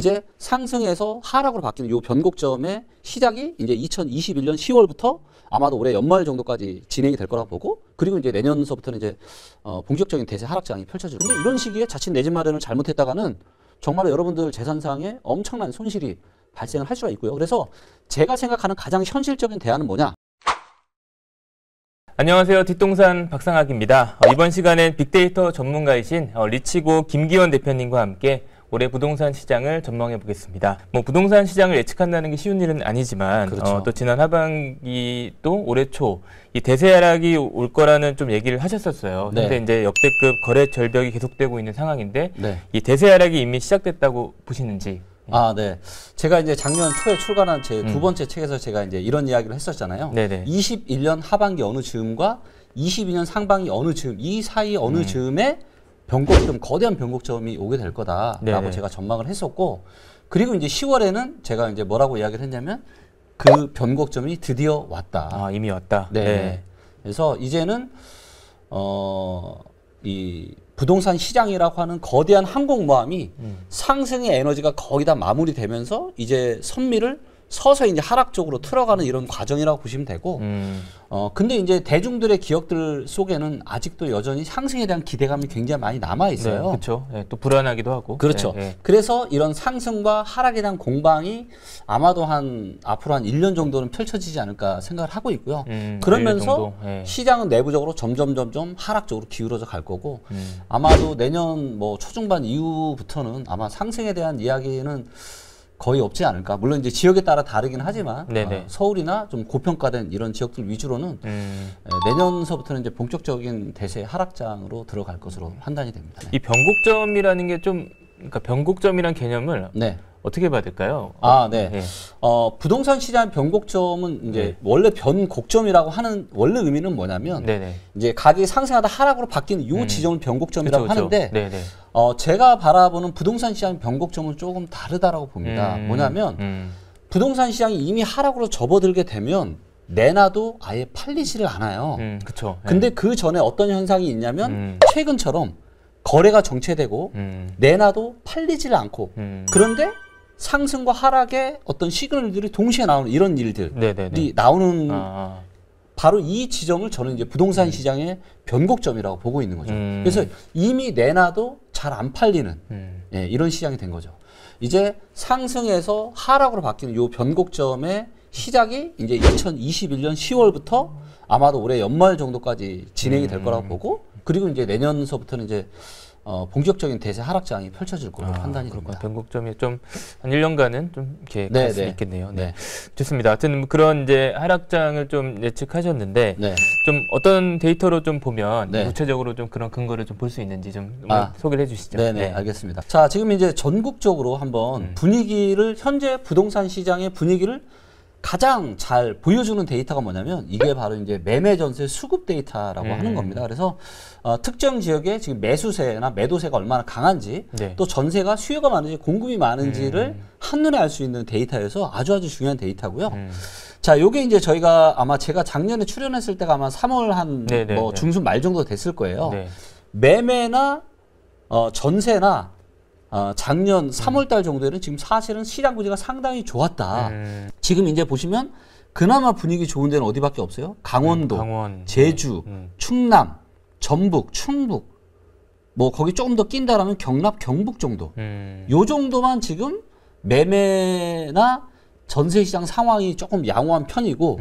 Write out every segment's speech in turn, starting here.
이제 상승해서 하락으로 바뀌는 이 변곡점의 시작이 이제 2021년 10월부터 아마도 올해 연말 정도까지 진행이 될 거라고 보고, 그리고 이제 내년서부터는 이제 본격적인 대세 하락장이 펼쳐질 거예요. 근데 이런 시기에 자칫 내 집 마련을 잘못했다가는 정말 여러분들 재산상에 엄청난 손실이 발생을 할 수가 있고요. 그래서 제가 생각하는 가장 현실적인 대안은 뭐냐? 안녕하세요. 뒷동산 박상학입니다. 이번 시간엔 빅데이터 전문가이신 리치고 김기원 대표님과 함께 올해 부동산 시장을 전망해 보겠습니다. 부동산 시장을 예측한다는 게 쉬운 일은 아니지만 그렇죠. 또 지난 하반기 또 올해 초 이 대세 하락이 올 거라는 좀 얘기를 하셨었어요. 네. 근데 이제 역대급 거래 절벽이 계속되고 있는 상황인데 네. 이 대세 하락이 이미 시작됐다고 보시는지. 아, 네. 제가 이제 작년 초에 출간한 제 두 번째 책에서 제가 이제 이런 이야기를 했었잖아요. 네네. 21년 하반기 어느 즈음과 22년 상반기 어느 즈음, 이 사이 어느 즈음에 변곡점, 거대한 변곡점이 오게 될 거다라고 네네. 제가 전망을 했었고, 그리고 이제 10월에는 제가 이제 뭐라고 이야기를 했냐면 그 변곡점이 드디어 왔다. 아, 이미 왔다. 네. 네. 그래서 이제는 이 부동산 시장이라고 하는 거대한 항공모함이 상승의 에너지가 거의 다 마무리되면서 이제 선미를 서서히 이제 하락 쪽으로 틀어가는 이런 과정이라고 보시면 되고, 근데 이제 대중들의 기억들 속에는 아직도 여전히 상승에 대한 기대감이 굉장히 많이 남아 있어요. 네, 그렇죠. 네, 또 불안하기도 하고. 그렇죠. 네, 네. 그래서 이런 상승과 하락에 대한 공방이 아마도 앞으로 한 1년 정도는 펼쳐지지 않을까 생각을 하고 있고요. 그러면서 정도, 네. 시장은 시장은 내부적으로 점점 하락 쪽으로 기울어져 갈 거고, 아마도 내년 뭐 초중반 이후부터는 아마 상승에 대한 이야기는 거의 없지 않을까. 물론 이제 지역에 따라 다르긴 하지만 서울이나 좀 고평가된 이런 지역들 위주로는 내년서부터는 이제 본격적인 대세 하락장으로 들어갈 것으로 판단이 됩니다. 네. 이 변곡점이라는 게 좀, 그러니까 변곡점이란 개념을 네. 어떻게 봐야 될까요? 아, 네. 네. 부동산 시장 변곡점은 이제 원래 변곡점이라고 하는 원래 의미는 뭐냐면 네네. 이제 가격이 상승하다 하락으로 바뀌는 요 지점을 변곡점이라고 그쵸, 그쵸. 하는데 네네. 제가 바라보는 부동산 시장 변곡점은 조금 다르다라고 봅니다. 뭐냐면 부동산 시장이 이미 하락으로 접어들게 되면 내놔도 아예 팔리지를 않아요. 그쵸. 근데 그 전에 어떤 현상이 있냐면 최근처럼 거래가 정체되고 내놔도 팔리지를 않고 그런데 상승과 하락의 어떤 시그널들이 동시에 나오는 이런 일들이 네네네. 나오는 바로 이 지점을 저는 이제 부동산 시장의 변곡점이라고 보고 있는 거죠. 그래서 이미 내놔도 잘 안 팔리는 예, 이런 시장이 된 거죠. 이제 상승에서 하락으로 바뀌는 이 변곡점의 시작이 이제 2021년 10월부터 아마도 올해 연말 정도까지 진행이 될 거라고 보고, 그리고 이제 내년서부터는 이제 본격적인 대세 하락장이 펼쳐질 걸로 판단이 됩니다. 변곡점이 좀 한 1년간은 좀 이렇게 네, 갈 수 네. 있겠네요. 네. 네. 좋습니다. 하여튼 그런 이제 하락장을 좀 예측하셨는데 네. 좀 어떤 데이터로 좀 보면 네. 구체적으로 좀 그런 근거를 좀 볼 수 있는지 좀 소개를 해주시죠. 네네, 알겠습니다. 자, 지금 이제 전국적으로 한번 분위기를, 현재 부동산 시장의 분위기를 가장 잘 보여주는 데이터가 뭐냐면 이게 바로 이제 매매 전세 수급 데이터라고 하는 겁니다. 그래서 특정 지역에 지금 매수세나 매도세가 얼마나 강한지, 또 전세가 수요가 많은지 공급이 많은지를 한눈에 알 수 있는 데이터여서 아주 중요한 데이터고요. 자, 요게 이제 저희가 아마 제가 작년에 출연했을 때가 아마 3월 한 뭐 중순 말 정도 됐을 거예요. 네. 매매나 전세나 작년 3월 달 정도에는 지금 사실은 시장 구조가 상당히 좋았다. 지금 이제 보시면 그나마 분위기 좋은 데는 어디밖에 없어요? 강원도, 강원, 제주, 충남, 전북, 충북, 뭐 거기 조금 더 낀다라면 경남, 경북 정도. 요 정도만 지금 매매나 전세 시장 상황이 조금 양호한 편이고,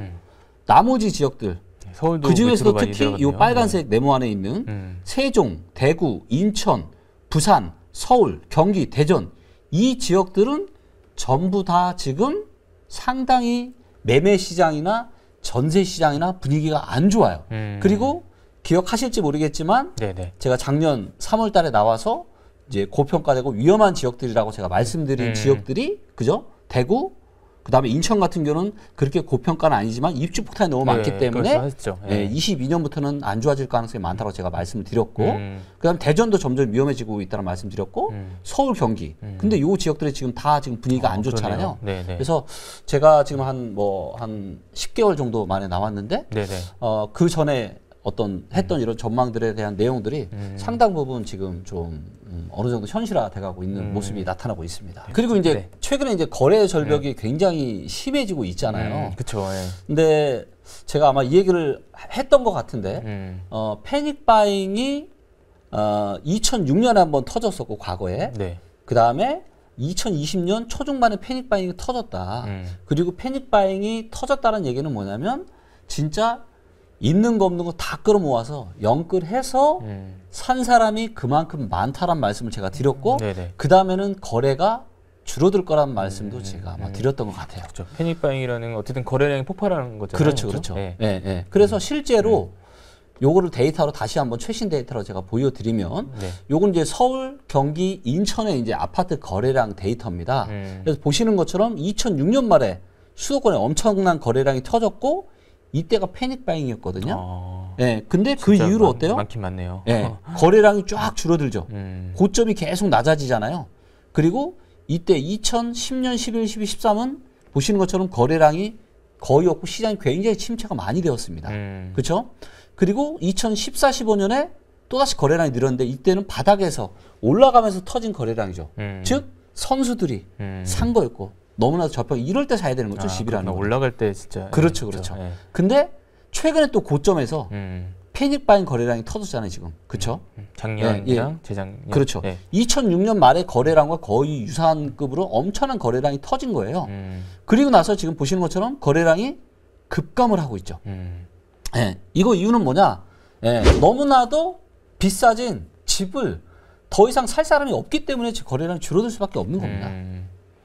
나머지 지역들, 서울도 그 중에서도 많이 특히 이 들어갔네요. 빨간색 네모 안에 있는 세종, 대구, 인천, 부산, 서울, 경기, 대전, 이 지역들은 전부 다 지금 상당히 매매 시장이나 전세 시장이나 분위기가 안 좋아요. 그리고 기억하실지 모르겠지만 제가 작년 3월 달에 나와서 이제 고평가되고 위험한 지역들이라고 제가 말씀드린 지역들이, 그죠? 대구, 그다음에 인천 같은 경우는 그렇게 고평가는 아니지만 입주 폭탄이 너무 많기 때문에 22년부터는 안 좋아질 가능성이 많다고 제가 말씀을 드렸고, 그다음에 대전도 점점 위험해지고 있다는 말씀드렸고, 서울, 경기. 근데 이 지역들이 지금 다 지금 분위기가 안 좋잖아요. 그래서 제가 지금 한 10개월 정도 만에 나왔는데 그 전에 어떤 했던 이런 전망들에 대한 내용들이 상당 부분 지금 좀 어느 정도 현실화돼가고 있는 모습이 나타나고 있습니다. 그리고 이제 네. 최근에 이제 거래 절벽이 굉장히 심해지고 있잖아요. 그렇죠. 예. 근데 제가 아마 이 얘기를 했던 것 같은데 패닉 바잉이 2006년에 한번 터졌었고 과거에 네. 그 다음에 2020년 초중반에 패닉 바잉이 터졌다. 그리고 패닉 바잉이 터졌다는 얘기는 뭐냐면 진짜 있는 거 없는 거 다 끌어모아서 영끌해서 산 사람이 그만큼 많다란 말씀을 제가 드렸고 그 다음에는 거래가 줄어들 거란 말씀도 제가 아마 드렸던 것 같아요. 그렇죠. 패닉바잉이라는 어쨌든 거래량이 폭발하는 거잖아요. 그렇죠, 그렇죠. 예, 예. 그래서 실제로 요거를 데이터로 다시 한번 최신 데이터로 제가 보여드리면 요건 이제 서울, 경기, 인천의 이제 아파트 거래량 데이터입니다. 그래서 보시는 것처럼 2006년 말에 수도권에 엄청난 거래량이 터졌고 이때가 패닉 바잉이었거든요. 예. 근데 그 이후로 어때요? 많긴 많네요. 예. 거래량이 쫙 줄어들죠. 고점이 계속 낮아지잖아요. 그리고 이때 2010년, 11, 12, 13은 보시는 것처럼 거래량이 거의 없고 시장이 굉장히 침체가 많이 되었습니다. 그렇죠? 그리고 2014, 15년에 또다시 거래량이 늘었는데 이때는 바닥에서 올라가면서 터진 거래량이죠. 즉 선수들이 산 거였고 너무나도 저평 이럴 때 사야 되는 거죠. 집이라는 거. 올라갈 때 진짜. 그렇죠, 그렇죠. 예. 근데 최근에 또 고점에서 패닉 바잉 거래량이 터졌잖아요, 지금. 그렇죠? 작년이랑 재작년. 그렇죠. 2006년 말에 거래량과 거의 유사한급으로 엄청난 거래량이 터진 거예요. 그리고 나서 지금 보시는 것처럼 거래량이 급감을 하고 있죠. 예. 이거 이유는 뭐냐? 예. 너무나도 비싸진 집을 더 이상 살 사람이 없기 때문에 거래량이 줄어들 수밖에 없는 겁니다.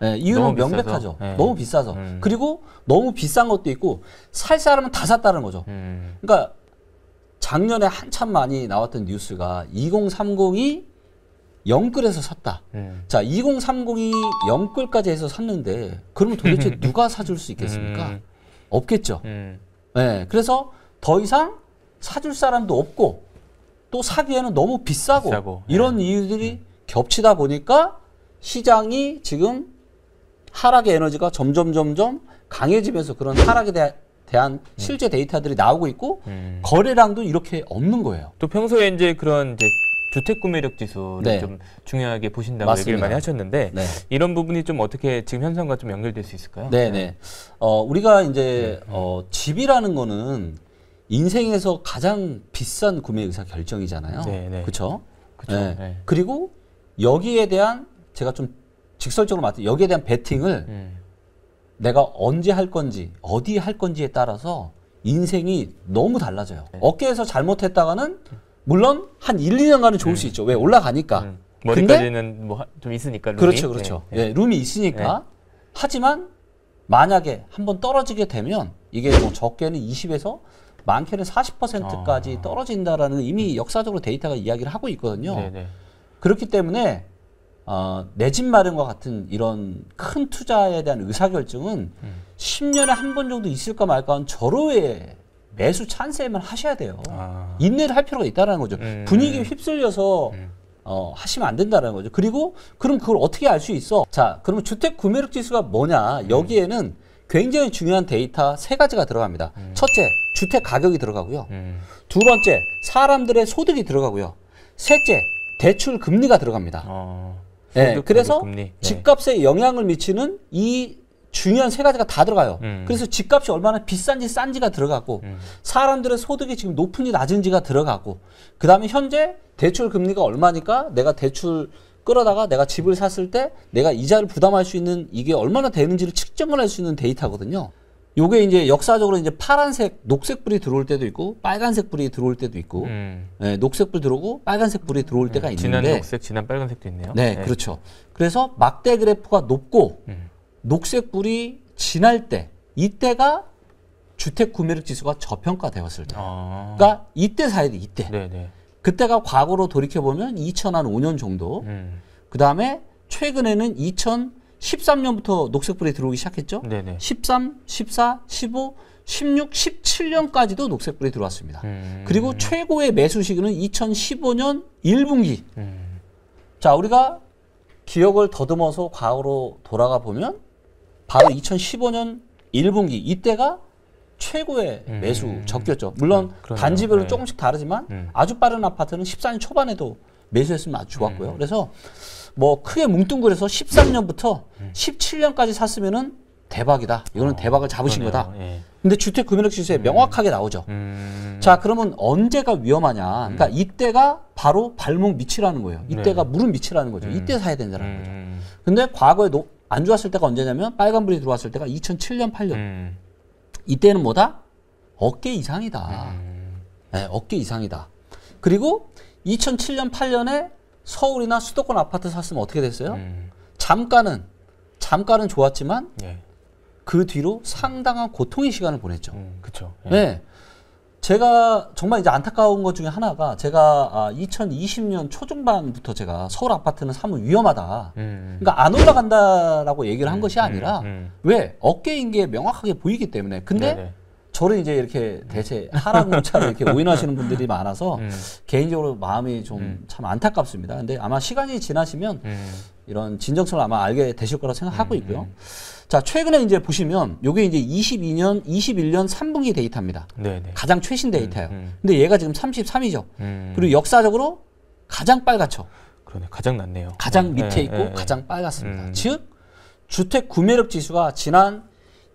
예, 이유는 명백하죠. 너무 비싸서. 그리고 너무 비싼 것도 있고 살 사람은 다 샀다는 거죠. 그러니까 작년에 한참 많이 나왔던 뉴스가 2030이 영끌해서 샀다. 자, 2030이 영끌까지 해서 샀는데 그러면 도대체 누가 사줄 수 있겠습니까? 없겠죠. 예, 그래서 더 이상 사줄 사람도 없고 또 사기에는 너무 비싸고 이런 이유들이 겹치다 보니까 시장이 지금 하락의 에너지가 점점 강해지면서 그런 하락에 대한 실제 데이터들이 나오고 있고 거래량도 이렇게 없는 거예요. 또 평소에 이제 그런 이제 주택 구매력 지수를 좀 중요하게 보신다고 맞습니다. 얘기를 많이 하셨는데 이런 부분이 좀 어떻게 지금 현상과 좀 연결될 수 있을까요? 네네. 우리가 이제 집이라는 거는 인생에서 가장 비싼 구매 의사 결정이잖아요. 그렇죠? 네. 그리고 여기에 대한 제가 좀 직설적으로 말씀 여기에 대한 베팅을 내가 언제 할 건지 어디에 할 건지에 따라서 인생이 너무 달라져요. 어깨에서 잘못했다가는 물론 한 1, 2년간은 좋을 수 있죠. 왜? 올라가니까. 머리까지는 뭐 좀 있으니까 룸이. 그렇죠, 그렇죠. 예, 룸이 있으니까. 하지만 만약에 한번 떨어지게 되면 이게 뭐 적게는 20에서 많게는 40%까지 떨어진다라는 이미 역사적으로 데이터가 이야기를 하고 있거든요. 그렇기 때문에 내 집 마련과 같은 이런 큰 투자에 대한 의사결정은 10년에 한 번 정도 있을까 말까 한 절호의 매수 찬스에만 하셔야 돼요. 인내를 할 필요가 있다는 거죠. 분위기에 휩쓸려서 하시면 안 된다는 거죠. 그리고 그럼 그걸 어떻게 알 수 있어? 자, 그러면 주택 구매력 지수가 뭐냐? 여기에는 굉장히 중요한 데이터 3가지가 들어갑니다. 첫째, 주택 가격이 들어가고요. 두 번째, 사람들의 소득이 들어가고요. 셋째, 대출 금리가 들어갑니다. 네, 그래서 집값에 영향을 미치는 이 중요한 3가지가 다 들어가요. 그래서 집값이 얼마나 비싼지 싼지가 들어가고 사람들의 소득이 지금 높은지 낮은지가 들어가고 그 다음에 현재 대출 금리가 얼마니까 내가 대출 끌어다가 내가 집을 샀을 때 내가 이자를 부담할 수 있는 이게 얼마나 되는지를 측정을 할 수 있는 데이터거든요. 요게 이제 역사적으로 이제 파란색, 녹색 불이 들어올 때도 있고 빨간색 불이 들어올 때도 있고 네, 녹색 불 들어오고 빨간색 불이 들어올 때가 있는데 진한 녹색, 진한 빨간색도 있네요. 네, 그렇죠. 그래서 막대 그래프가 높고 녹색 불이 진할 때 이때가 주택 구매력 지수가 저평가되었을 때. 그러니까 이때 사야 돼, 이때. 그때가 과거로 돌이켜보면 2005년 정도. 그 다음에 최근에는 2013년부터 녹색불이 들어오기 시작했죠. 13, 14, 15, 16, 17년까지도 녹색불이 들어왔습니다. 그리고 최고의 매수 시기는 2015년 1분기. 자, 우리가 기억을 더듬어서 과거로 돌아가 보면 바로 2015년 1분기 이때가 최고의 매수 적기였죠. 물론 단지별로 네. 조금씩 다르지만 아주 빠른 아파트는 14년 초반에도 매수했으면 아주 좋았고요. 그래서 뭐 크게 뭉뚱그려서 13년부터 17년까지 샀으면은 대박이다. 이거는 대박을 잡으신 그러네요. 거다. 예. 근데 주택금융지수에 명확하게 나오죠. 자, 그러면 언제가 위험하냐? 그러니까 이때가 바로 발목 밑이라는 거예요. 이때가 무릎 밑이라는 거죠. 이때 사야 된다는 거죠. 근데 과거에 안 좋았을 때가 언제냐면 빨간불이 들어왔을 때가 2007년, 8년. 이때는 뭐다? 어깨 이상이다. 네, 어깨 이상이다. 그리고 2007년, 8년에 서울이나 수도권 아파트 샀으면 어떻게 됐어요? 잠깐은 좋았지만 예. 그 뒤로 상당한 고통의 시간을 보냈죠. 그렇죠. 예. 네. 제가 정말 이제 안타까운 것 중에 하나가 제가 2020년 초중반부터 제가 서울 아파트는 사면 위험하다. 그러니까 안 올라간다라고 얘기를 한 것이 아니라 왜? 어깨인 게 명확하게 보이기 때문에. 근데 네네. 저를 이제 이렇게 대체 하락물차로 이렇게 오인하시는 분들이 많아서 개인적으로 마음이 좀 참 안타깝습니다. 근데 아마 시간이 지나시면 이런 진정성을 아마 알게 되실 거라 생각하고 있고요. 자, 최근에 이제 보시면 요게 이제 21년 3분기 데이터입니다. 네네. 가장 최신 데이터예요. 근데 얘가 지금 33이죠. 그리고 역사적으로 가장 빨갛죠. 그러네. 가장 낮네요. 가장 밑에 있고 가장 빨갛습니다. 즉 주택 구매력 지수가 지난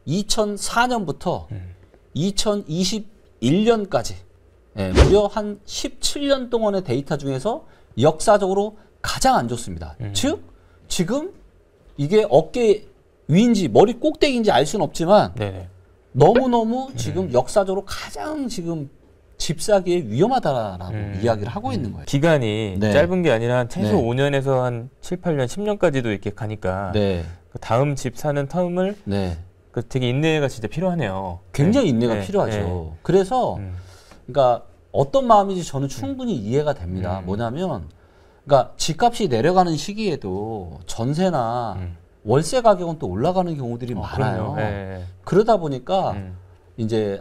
2004년부터 2021년까지 무려 한 17년 동안의 데이터 중에서 역사적으로 가장 안 좋습니다. 즉 지금 이게 어깨 위인지 머리 꼭대기인지 알 수는 없지만 네네. 너무너무 지금 역사적으로 가장 지금 집 사기에 위험하다라고 이야기를 하고 있는 거예요. 기간이 네. 짧은 게 아니라 최소 네. 5년에서 한 7, 8년, 10년까지도 이렇게 가니까 네. 그 다음 집 사는 텀을 네. 그 되게 인내가 진짜 필요하네요. 굉장히 네. 인내가 네. 필요하죠. 네. 그래서 그러니까 어떤 마음인지 저는 충분히 이해가 됩니다. 뭐냐면 그러니까 집값이 내려가는 시기에도 전세나 월세 가격은 또 올라가는 경우들이 많아요. 네. 그러다 보니까 이제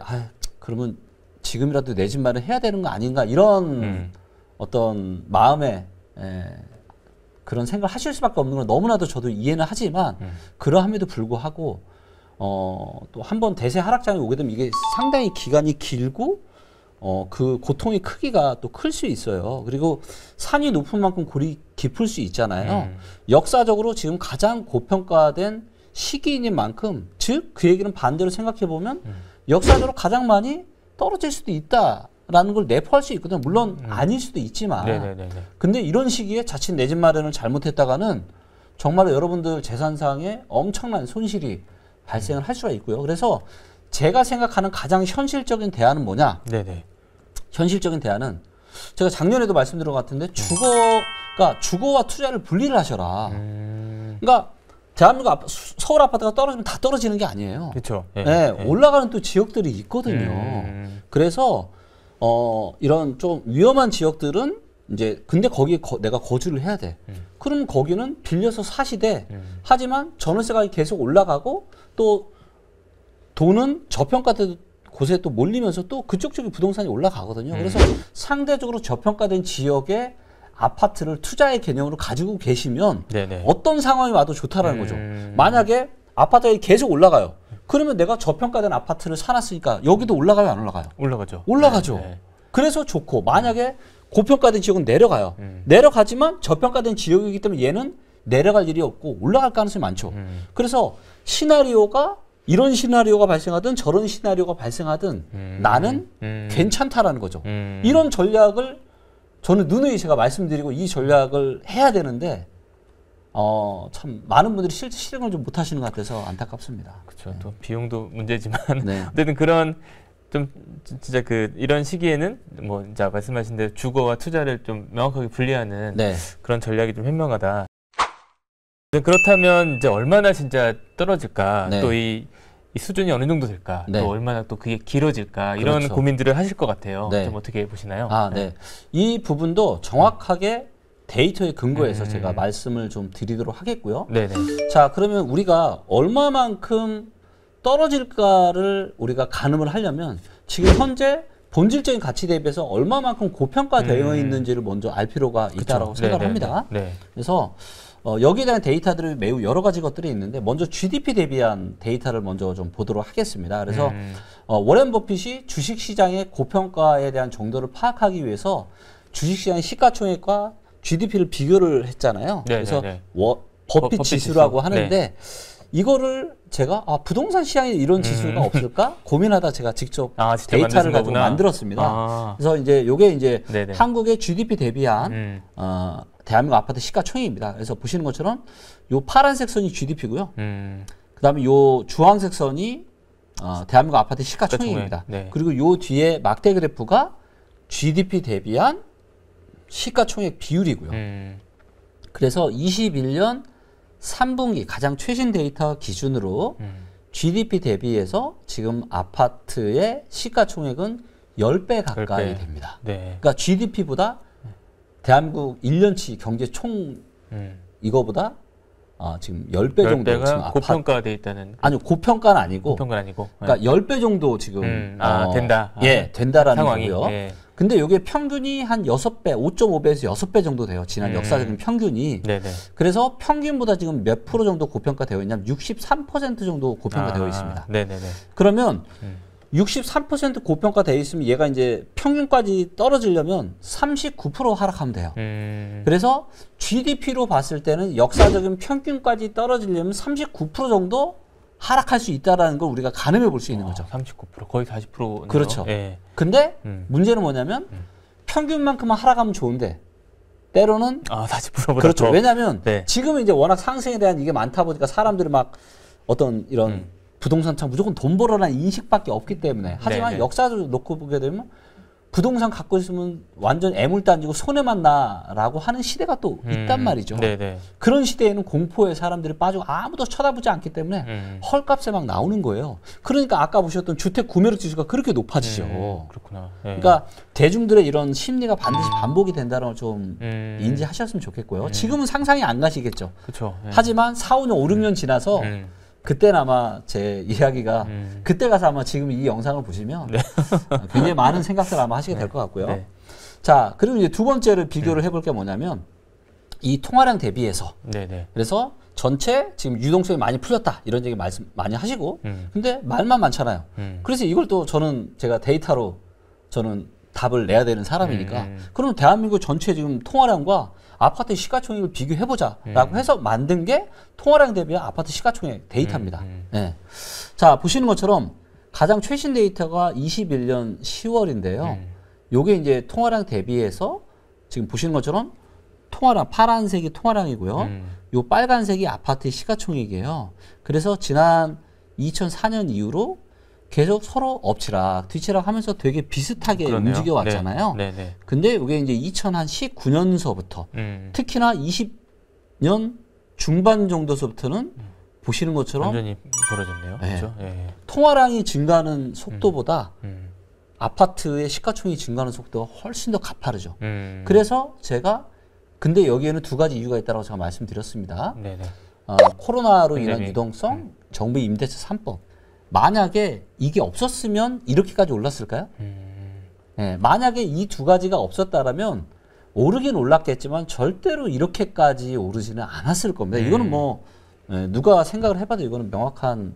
그러면 지금이라도 내 집 마련 해야 되는 거 아닌가 이런 어떤 마음에 그런 생각을 하실 수밖에 없는 건 너무나도 저도 이해는 하지만 그러함에도 불구하고 또 한 번 대세 하락장이 오게 되면 이게 상당히 기간이 길고 그 고통의 크기가 또 클 수 있어요. 그리고 산이 높은 만큼 골이 깊을 수 있잖아요. 역사적으로 지금 가장 고평가된 시기인 만큼 즉 그 얘기는 반대로 생각해 보면 역사적으로 가장 많이 떨어질 수도 있다라는 걸 내포할 수 있거든요. 물론 아닐 수도 있지만 네네네. 근데 이런 시기에 자칫 내 집 마련을 잘못했다가는 정말 여러분들 재산상에 엄청난 손실이 발생을 할 수가 있고요. 그래서 제가 생각하는 가장 현실적인 대안은 뭐냐? 네네. 현실적인 대안은 제가 작년에도 말씀드린 것 같은데 주거와 투자를 분리를 하셔라. 그러니까 대한민국 서울 아파트가 떨어지면 다 떨어지는 게 아니에요. 그렇죠. 올라가는 또 지역들이 있거든요. 그래서 이런 좀 위험한 지역들은 이제 근데 거기에 내가 거주를 해야 돼. 그럼 거기는 빌려서 사시되 하지만 전월세가 계속 올라가고 또 돈은 저평가된 곳에 또 몰리면서 또 그쪽 쪽에 부동산이 올라가거든요. 그래서 상대적으로 저평가된 지역에 아파트를 투자의 개념으로 가지고 계시면 네네. 어떤 상황이 와도 좋다라는 거죠. 만약에 아파트가 계속 올라가요. 그러면 내가 저평가된 아파트를 사놨으니까 여기도 올라가요, 안 올라가요? 올라가죠. 올라가죠. 네. 그래서 좋고 만약에 고평가된 지역은 내려가요. 내려가지만 저평가된 지역이기 때문에 얘는 내려갈 일이 없고 올라갈 가능성이 많죠. 그래서 시나리오가 이런 시나리오가 발생하든 저런 시나리오가 발생하든 나는 괜찮다라는 거죠. 이런 전략을 저는 누누이 제가 말씀드리고 이 전략을 해야 되는데 참 많은 분들이 실행을 좀 못하시는 것 같아서 안타깝습니다. 그렇죠. 네. 또 비용도 문제지만 네. 어쨌든 그런 좀 진짜 이런 시기에는 뭐 이제 말씀하신 대로 주거와 투자를 좀 명확하게 분리하는 네. 그런 전략이 좀 현명하다. 그렇다면 이제 얼마나 진짜 떨어질까? 네. 또 이 수준이 어느 정도 될까? 네. 또 얼마나 또 그게 길어질까? 그렇죠. 이런 고민들을 하실 것 같아요. 네. 좀 어떻게 보시나요? 네. 이 부분도 정확하게 데이터에 근거해서 제가 말씀을 좀 드리도록 하겠고요. 네네. 자, 그러면 우리가 얼마만큼 떨어질까를 우리가 가늠을 하려면 지금 현재 본질적인 가치 대비해서 얼마만큼 고평가되어 있는지를 먼저 알 필요가 있다라고 생각을 합니다. 네. 그래서 여기에 대한 데이터들이 매우 여러 가지 것들이 있는데 먼저 GDP 대비한 데이터를 먼저 좀 보도록 하겠습니다. 그래서 워렌 버핏이 주식시장의 고평가에 대한 정도를 파악하기 위해서 주식시장의 시가총액과 GDP를 비교를 했잖아요. 그래서 버핏 지수라고 하는데 이거를 제가 부동산 시장에 이런 지수가 없을까 고민하다 제가 직접 데이터를 가지고 만들었습니다. 그래서 이제 요게 이제 한국의 GDP 대비한 대한민국 아파트 시가총액입니다. 그래서 보시는 것처럼 요 파란색 선이 GDP고요. 그다음에 요 주황색 선이 대한민국 아파트 시가총액입니다. 그리고 요 뒤에 막대 그래프가 GDP 대비한 시가총액 비율이고요. 그래서 21년 3분기 가장 최신 데이터 기준으로 GDP 대비해서 지금 아파트의 시가총액은 10배 가까이 됩니다. 그러니까 GDP보다 대한민국 1년치 경제 총 이거보다 지금 10배 정도 지금 고평가돼 있다는. 아니요, 고평가는 아니고. 고평가는 아니고. 그러니까 10배 정도 지금 된다. 된다라는 상황이, 거고요. 근데 이게 평균이 한 6배, 5.5배에서 6배 정도 돼요. 지난 역사적인 평균이. 그래서 평균보다 지금 몇 프로 정도 고평가되어 있냐면 63% 정도 고평가되어 있습니다. 그러면 63% 고평가되어 있으면 얘가 이제 평균까지 떨어지려면 39% 하락하면 돼요. 그래서 GDP로 봤을 때는 역사적인 평균까지 떨어지려면 39% 정도 하락할 수 있다는 걸 우리가 가늠해 볼 수 있는 거죠. 39%, 거의 40%. 그렇죠. 근데 문제는 뭐냐면 평균만큼만 하락하면 좋은데 때로는 40%보다 그렇죠. 왜냐하면 지금은 이제 워낙 상승에 대한 이게 많다 보니까 사람들이 막 어떤 이런 부동산 참 무조건 돈 벌어라는 인식밖에 없기 때문에 하지만 역사적으로 놓고 보게 되면 부동산 갖고 있으면 완전 애물단지고 손해만 나라고 하는 시대가 또 있단 말이죠. 그런 시대에는 공포에 사람들이 빠지고 아무도 쳐다보지 않기 때문에 헐값에 막 나오는 거예요. 그러니까 아까 보셨던 주택 구매력 지수가 그렇게 높아지죠. 그렇구나. 그러니까 대중들의 이런 심리가 반드시 반복이 된다는 걸 좀 인지하셨으면 좋겠고요. 지금은 상상이 안 가시겠죠. 하지만 4, 5년, 5, 6년 지나서 그때는 아마 제 이야기가 그때 가서 아마 지금 이 영상을 보시면 굉장히 많은 생각들 아마 하시게 될 것 같고요. 자, 그리고 이제 두 번째를 비교를 해볼 게 뭐냐면 이 통화량 대비해서 그래서 전체 지금 유동성이 많이 풀렸다 이런 얘기 말씀 많이 하시고 근데 말만 많잖아요. 그래서 이걸 또 저는 제가 데이터로 저는 답을 내야 되는 사람이니까 그러면 대한민국 전체 지금 통화량과 아파트 시가총액을 비교해보자라고 해서 만든 게 통화량 대비한 아파트 시가총액 데이터입니다. 자, 보시는 것처럼 가장 최신 데이터가 21년 10월인데요. 요게 이제 통화량 대비해서 지금 보시는 것처럼 통화량, 파란색이 통화량이고요. 요 빨간색이 아파트 시가총액이에요. 그래서 지난 2004년 이후로 계속 서로 엎치락 뒤치락 하면서 되게 비슷하게 움직여 왔잖아요. 근데 이게 이제 2019년서부터 특히나 20년 중반 정도서부터는 보시는 것처럼 완전히 벌어졌네요. 그렇죠? 통화량이 증가하는 속도보다 아파트의 시가총액이 증가하는 속도가 훨씬 더 가파르죠. 그래서 제가 근데 여기에는 두 가지 이유가 있다고 제가 말씀드렸습니다. 코로나로 인한 유동성, 정부 임대차 3법. 만약에 이게 없었으면 이렇게까지 올랐을까요? 만약에 이 두 가지가 없었다라면 오르긴 올랐겠지만 절대로 이렇게까지 오르지는 않았을 겁니다. 이거는 뭐 누가 생각을 해봐도 이거는 명확한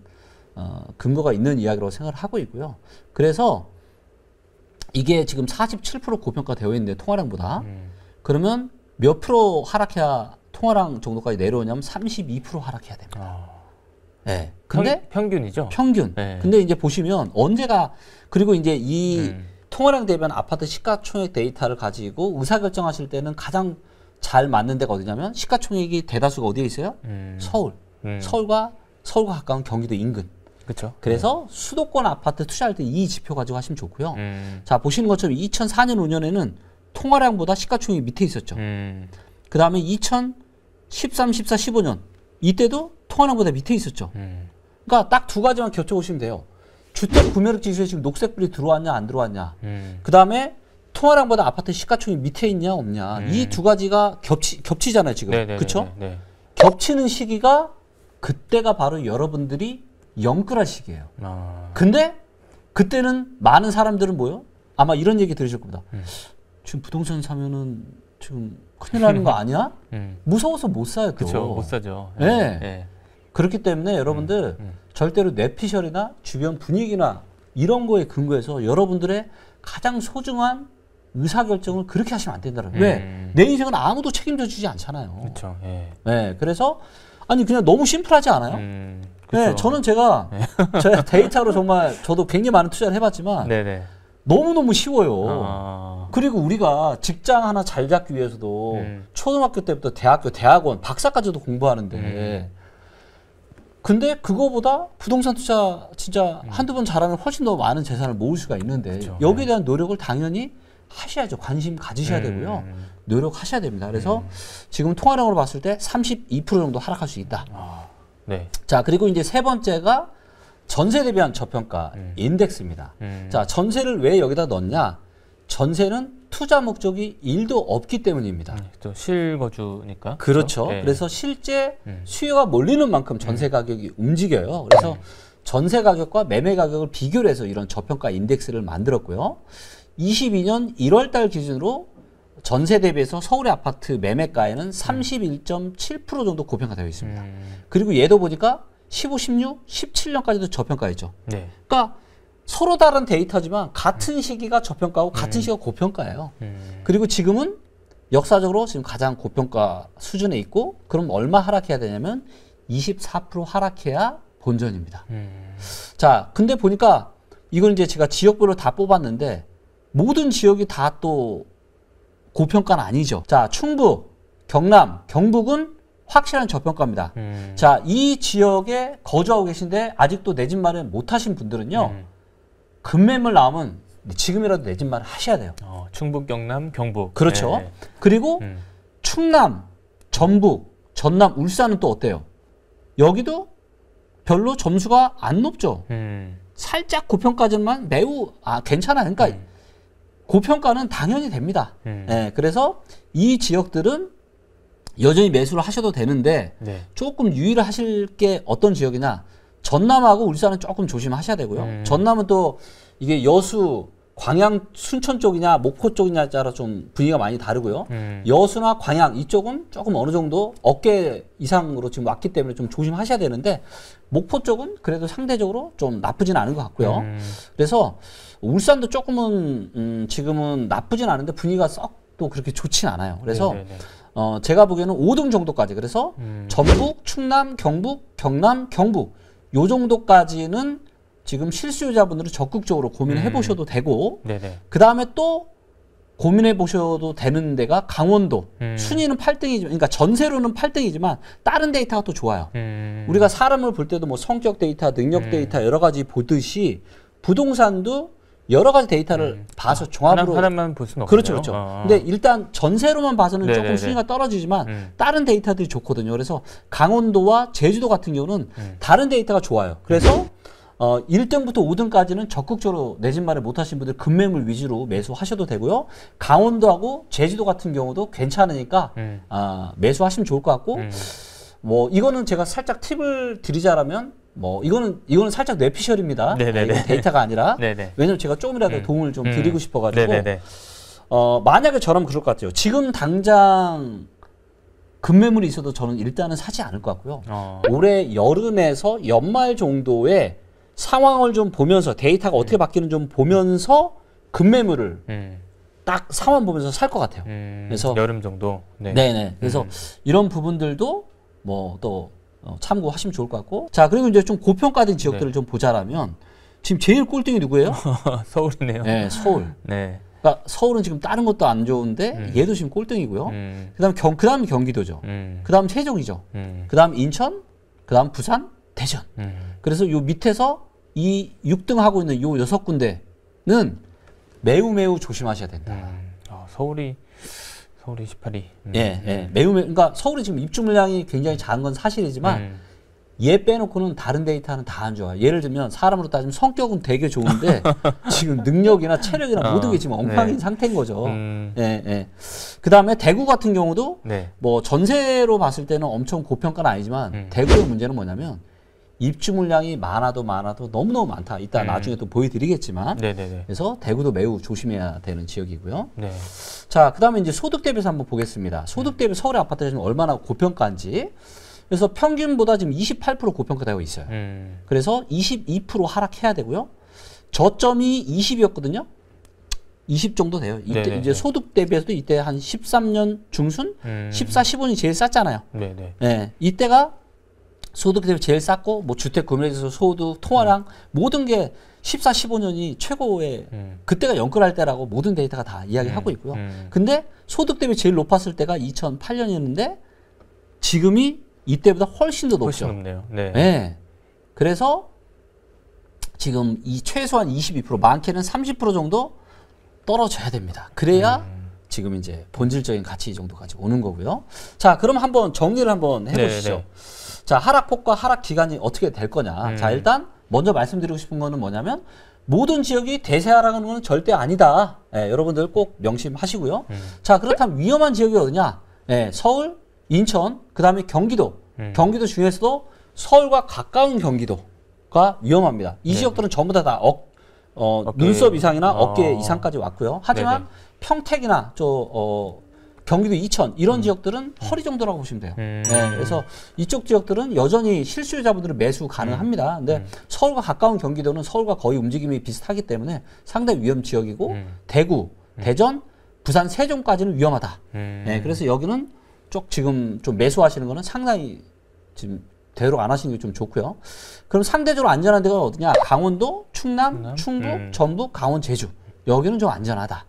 근거가 있는 이야기라고 생각을 하고 있고요. 그래서 이게 지금 47% 고평가되어 있는데 통화량보다 그러면 몇 프로 하락해야 통화량 정도까지 내려오냐면 32% 하락해야 됩니다. 근데 평균이죠. 평균. 근데 이제 보시면 언제가 그리고 이제 이 통화량 대비한 아파트 시가총액 데이터를 가지고 의사결정하실 때는 가장 잘 맞는 데가 어디냐면 시가총액이 대다수가 어디에 있어요? 서울. 서울과 가까운 경기도 인근. 그렇죠. 그래서 수도권 아파트 투자할 때 이 지표 가지고 하시면 좋고요. 자, 보시는 것처럼 2004년 5년에는 통화량보다 시가총액이 밑에 있었죠. 그 다음에 2013, 14, 15년 이때도 통화량보다 밑에 있었죠. 그러니까 딱 두 가지만 겹쳐보시면 돼요. 주택 구매력 지수에 지금 녹색불이 들어왔냐 안 들어왔냐. 그 다음에 통화량보다 아파트 시가총액이 밑에 있냐 없냐. 이 두 가지가 겹치잖아요 지금. 그렇죠? 겹치는 시기가 그때가 바로 여러분들이 영끌할 시기예요. 근데 그때는 많은 사람들은 뭐요? 아마 이런 얘기 들으실 겁니다. 지금 부동산 사면은 지금 큰일 나는 거 아니야? 무서워서 못 사요. 또. 그렇죠. 못 사죠. 네. 네. 그렇기 때문에 여러분들 절대로 뇌피셜이나 주변 분위기나 이런 거에 근거해서 여러분들의 가장 소중한 의사결정을 그렇게 하시면 안 된다는 거예요. 왜? 내 인생은 아무도 책임져 주지 않잖아요. 그렇죠. 예. 네, 그래서 아니 그냥 너무 심플하지 않아요? 그렇죠. 네, 저는 제가 데이터로 정말 저도 굉장히 많은 투자를 해봤지만 네네. 너무너무 쉬워요. 아. 그리고 우리가 직장 하나 잘 잡기 위해서도 초등학교 때부터 대학교, 대학원, 박사까지도 공부하는데 근데 그거보다 부동산 투자 진짜 한두 번 잘하면 훨씬 더 많은 재산을 모을 수가 있는데 그렇죠. 여기에 대한 노력을 당연히 하셔야죠. 관심 가지셔야 되고요. 노력하셔야 됩니다. 그래서 지금 통화량으로 봤을 때 32% 정도 하락할 수 있다. 아. 네. 자, 그리고 이제 세 번째가 전세 대비한 저평가 인덱스입니다. 자, 전세를 왜 여기다 넣냐? 전세는 투자 목적이 1도 없기 때문입니다. 또 실거주니까. 그렇죠. 네. 그래서 실제 수요가 몰리는 만큼 전세 가격이 움직여요. 그래서 전세 가격과 매매 가격을 비교를 해서 이런 저평가 인덱스를 만들었고요. 22년 1월 달 기준으로 전세 대비해서 서울의 아파트 매매가에는 31.7% 정도 고평가되어 있습니다. 그리고 얘도 보니까 15, 16, 17년까지도 저평가했죠. 네. 그러니까 서로 다른 데이터지만 같은 시기가 저평가하고 같은 시기가 고평가예요. 그리고 지금은 역사적으로 지금 가장 고평가 수준에 있고 그럼 얼마 하락해야 되냐면 24% 하락해야 본전입니다. 자, 근데 보니까 이건 이제 제가 지역별로 다 뽑았는데 모든 지역이 다 또 고평가는 아니죠. 자, 충북, 경남, 경북은 확실한 저평가입니다. 자, 이 지역에 거주하고 계신데 아직도 내 집 마련 못 하신 분들은요. 급매물 나오면 지금이라도 내 집 마련 하셔야 돼요. 충북, 경남, 경북. 그렇죠. 네. 그리고 충남, 전북, 전남, 울산은 또 어때요? 여기도 별로 점수가 안 높죠. 살짝 고평가지만 매우 괜찮아요. 그러니까 고평가는 당연히 됩니다. 네, 그래서 이 지역들은 여전히 매수를 하셔도 되는데 네. 조금 유의를 하실 게 어떤 지역이냐. 전남하고 울산은 조금 조심하셔야 되고요. 전남은 또 이게 여수, 광양, 순천 쪽이냐 목포 쪽이냐에 따라 좀 분위기가 많이 다르고요. 여수나 광양 이쪽은 조금 어느 정도 어깨 이상으로 지금 왔기 때문에 좀 조심하셔야 되는데 목포 쪽은 그래도 상대적으로 좀 나쁘진 않은 것 같고요. 그래서 울산도 조금은 지금은 나쁘진 않은데 분위기가 썩 또 그렇게 좋진 않아요. 그래서 제가 보기에는 5등 정도까지 그래서 전북, 충남, 경북, 경남, 경북 요 정도까지는 지금 실수요자분들은 적극적으로 고민해 보셔도 되고 그 다음에 또 고민해 보셔도 되는 데가 강원도 순위는 8등이지만 그러니까 전세로는 8등이지만 다른 데이터가 또 좋아요. 우리가 사람을 볼 때도 뭐 성격 데이터, 능력 데이터 여러 가지 보듯이 부동산도 여러 가지 데이터를 봐서 종합으로 하나만 볼 수는 없어요. 그렇죠, 그렇죠. 근데 일단 전세로만 봐서는 네네네. 조금 순위가 떨어지지만 다른 데이터들이 좋거든요. 그래서 강원도와 제주도 같은 경우는 다른 데이터가 좋아요. 그래서 1등부터 5등까지는 적극적으로 내 집 마련 못하신 분들 급매물 위주로 매수하셔도 되고요. 강원도하고 제주도 같은 경우도 괜찮으니까 매수하시면 좋을 것 같고 뭐 이거는 제가 살짝 팁을 드리자라면 뭐 이거는 살짝 뇌피셜입니다. 이건 데이터가 아니라 왜냐면 제가 조금이라도 도움을 좀 드리고 싶어가지고 만약에 저라면 그럴 것 같아요. 지금 당장 급매물이 있어도 저는 일단은 사지 않을 것 같고요. 올해 여름에서 연말 정도의 상황을 좀 보면서 데이터가 어떻게 바뀌는 좀 보면서 급매물을 딱 상황 보면서 살 것 같아요. 그래서 여름 정도. 네네. 그래서 이런 부분들도 뭐 또 참고하시면 좋을 것 같고. 자, 그리고 이제 좀 고평가된 지역들을 좀 보자라면 지금 제일 꼴등이 누구예요? 서울이네요. 네, 서울. 그러니까 서울은 지금 다른 것도 안 좋은데 얘도 지금 꼴등이고요. 그다음 경기도죠. 그다음 세종이죠. 그다음 인천, 그다음 부산, 대전. 그래서 요 밑에서 이 6등 하고 있는 요 6군데는 매우 조심하셔야 된다. 서울이 18위. 그러니까 서울이 지금 입주 물량이 굉장히 작은 건 사실이지만 얘 빼놓고는 다른 데이터는 다 안 좋아요. 예를 들면 사람으로 따지면 성격은 되게 좋은데 지금 능력이나 체력이나 모든 게 지금 엉망인 상태인 거죠. 그 다음에 대구 같은 경우도 뭐 전세로 봤을 때는 엄청 고평가는 아니지만 대구의 문제는 뭐냐면 입주 물량이 많아도 너무너무 많다. 이따 나중에 또 보여드리겠지만. 네네네. 그래서 대구도 매우 조심해야 되는 지역이고요. 네. 자, 그 다음에 이제 소득 대비해서 한번 보겠습니다. 소득 대비 서울의 아파트가 지금 얼마나 고평가인지. 그래서 평균보다 지금 28% 고평가되고 있어요. 그래서 22% 하락해야 되고요. 저점이 20이었거든요. 20 정도 돼요. 이때 네네. 이제 소득 대비해서도 이때 한 13년 중순, 14, 15이 제일 쌌잖아요. 네네. 네, 이때가 소득 대비 제일 쌌고, 뭐 주택 구매에서 소득, 통화량 모든 게 14, 15년이 최고의 그때가 연끌할 때라고 모든 데이터가 다 이야기하고 있고요. 근데 소득 대비 제일 높았을 때가 2008년이었는데 지금이 이때보다 훨씬 더 높죠. 훨씬 높네요. 네. 네. 그래서 지금 이 최소한 22%, 많게는 30% 정도 떨어져야 됩니다. 그래야 지금 이제 본질적인 가치 정도까지 오는 거고요. 자, 그럼 한번 정리를 한번 해보시죠. 네네. 자, 하락폭과 하락 기간이 어떻게 될 거냐. 자, 일단 먼저 말씀드리고 싶은 거는 뭐냐면 모든 지역이 대세 하락하는 건 절대 아니다. 예, 여러분들 꼭 명심하시고요. 자, 그렇다면 위험한 지역이 어디냐? 예, 서울, 인천, 그 다음에 경기도. 경기도 중에서도 서울과 가까운 경기도가 위험합니다. 이 지역들은 전부 다 눈썹 이상이나 어깨 이상까지 왔고요. 하지만 네네. 평택이나 경기도 이천 이런 지역들은 허리 정도라고 보시면 돼요. 네, 그래서 이쪽 지역들은 여전히 실수요자분들은 매수 가능합니다. 근데 서울과 가까운 경기도는 서울과 거의 움직임이 비슷하기 때문에 상당히 위험 지역이고 대구, 대전, 부산, 세종까지는 위험하다. 네, 그래서 여기는 지금 좀 매수하시는 거는 상당히 지금 되도록 안 하시는 게 좀 좋고요. 그럼 상대적으로 안전한 데가 어디냐? 강원도, 충남, 충북, 전북, 강원, 제주. 여기는 좀 안전하다.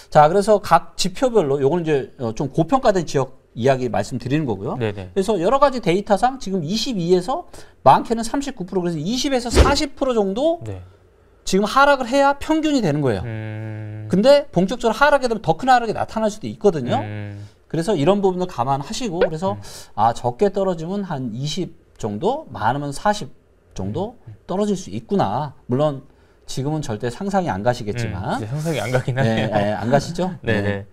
자, 그래서 각 지표별로 요거는 이제 좀 고평가된 지역 이야기 말씀드리는 거고요. 네네. 그래서 여러 가지 데이터상 지금 22에서 많게는 39% 그래서 20에서 40% 정도 네. 지금 하락을 해야 평균이 되는 거예요. 근데 본격적으로 하락이 되면 더 큰 하락이 나타날 수도 있거든요. 그래서 이런 부분을 감안하시고 그래서 적게 떨어지면 한 20 정도, 많으면 40 정도 떨어질 수 있구나. 물론 지금은 절대 상상이 안 가시겠지만 이제 상상이 안 가긴 하네요. 네, 안 가시죠? 네네.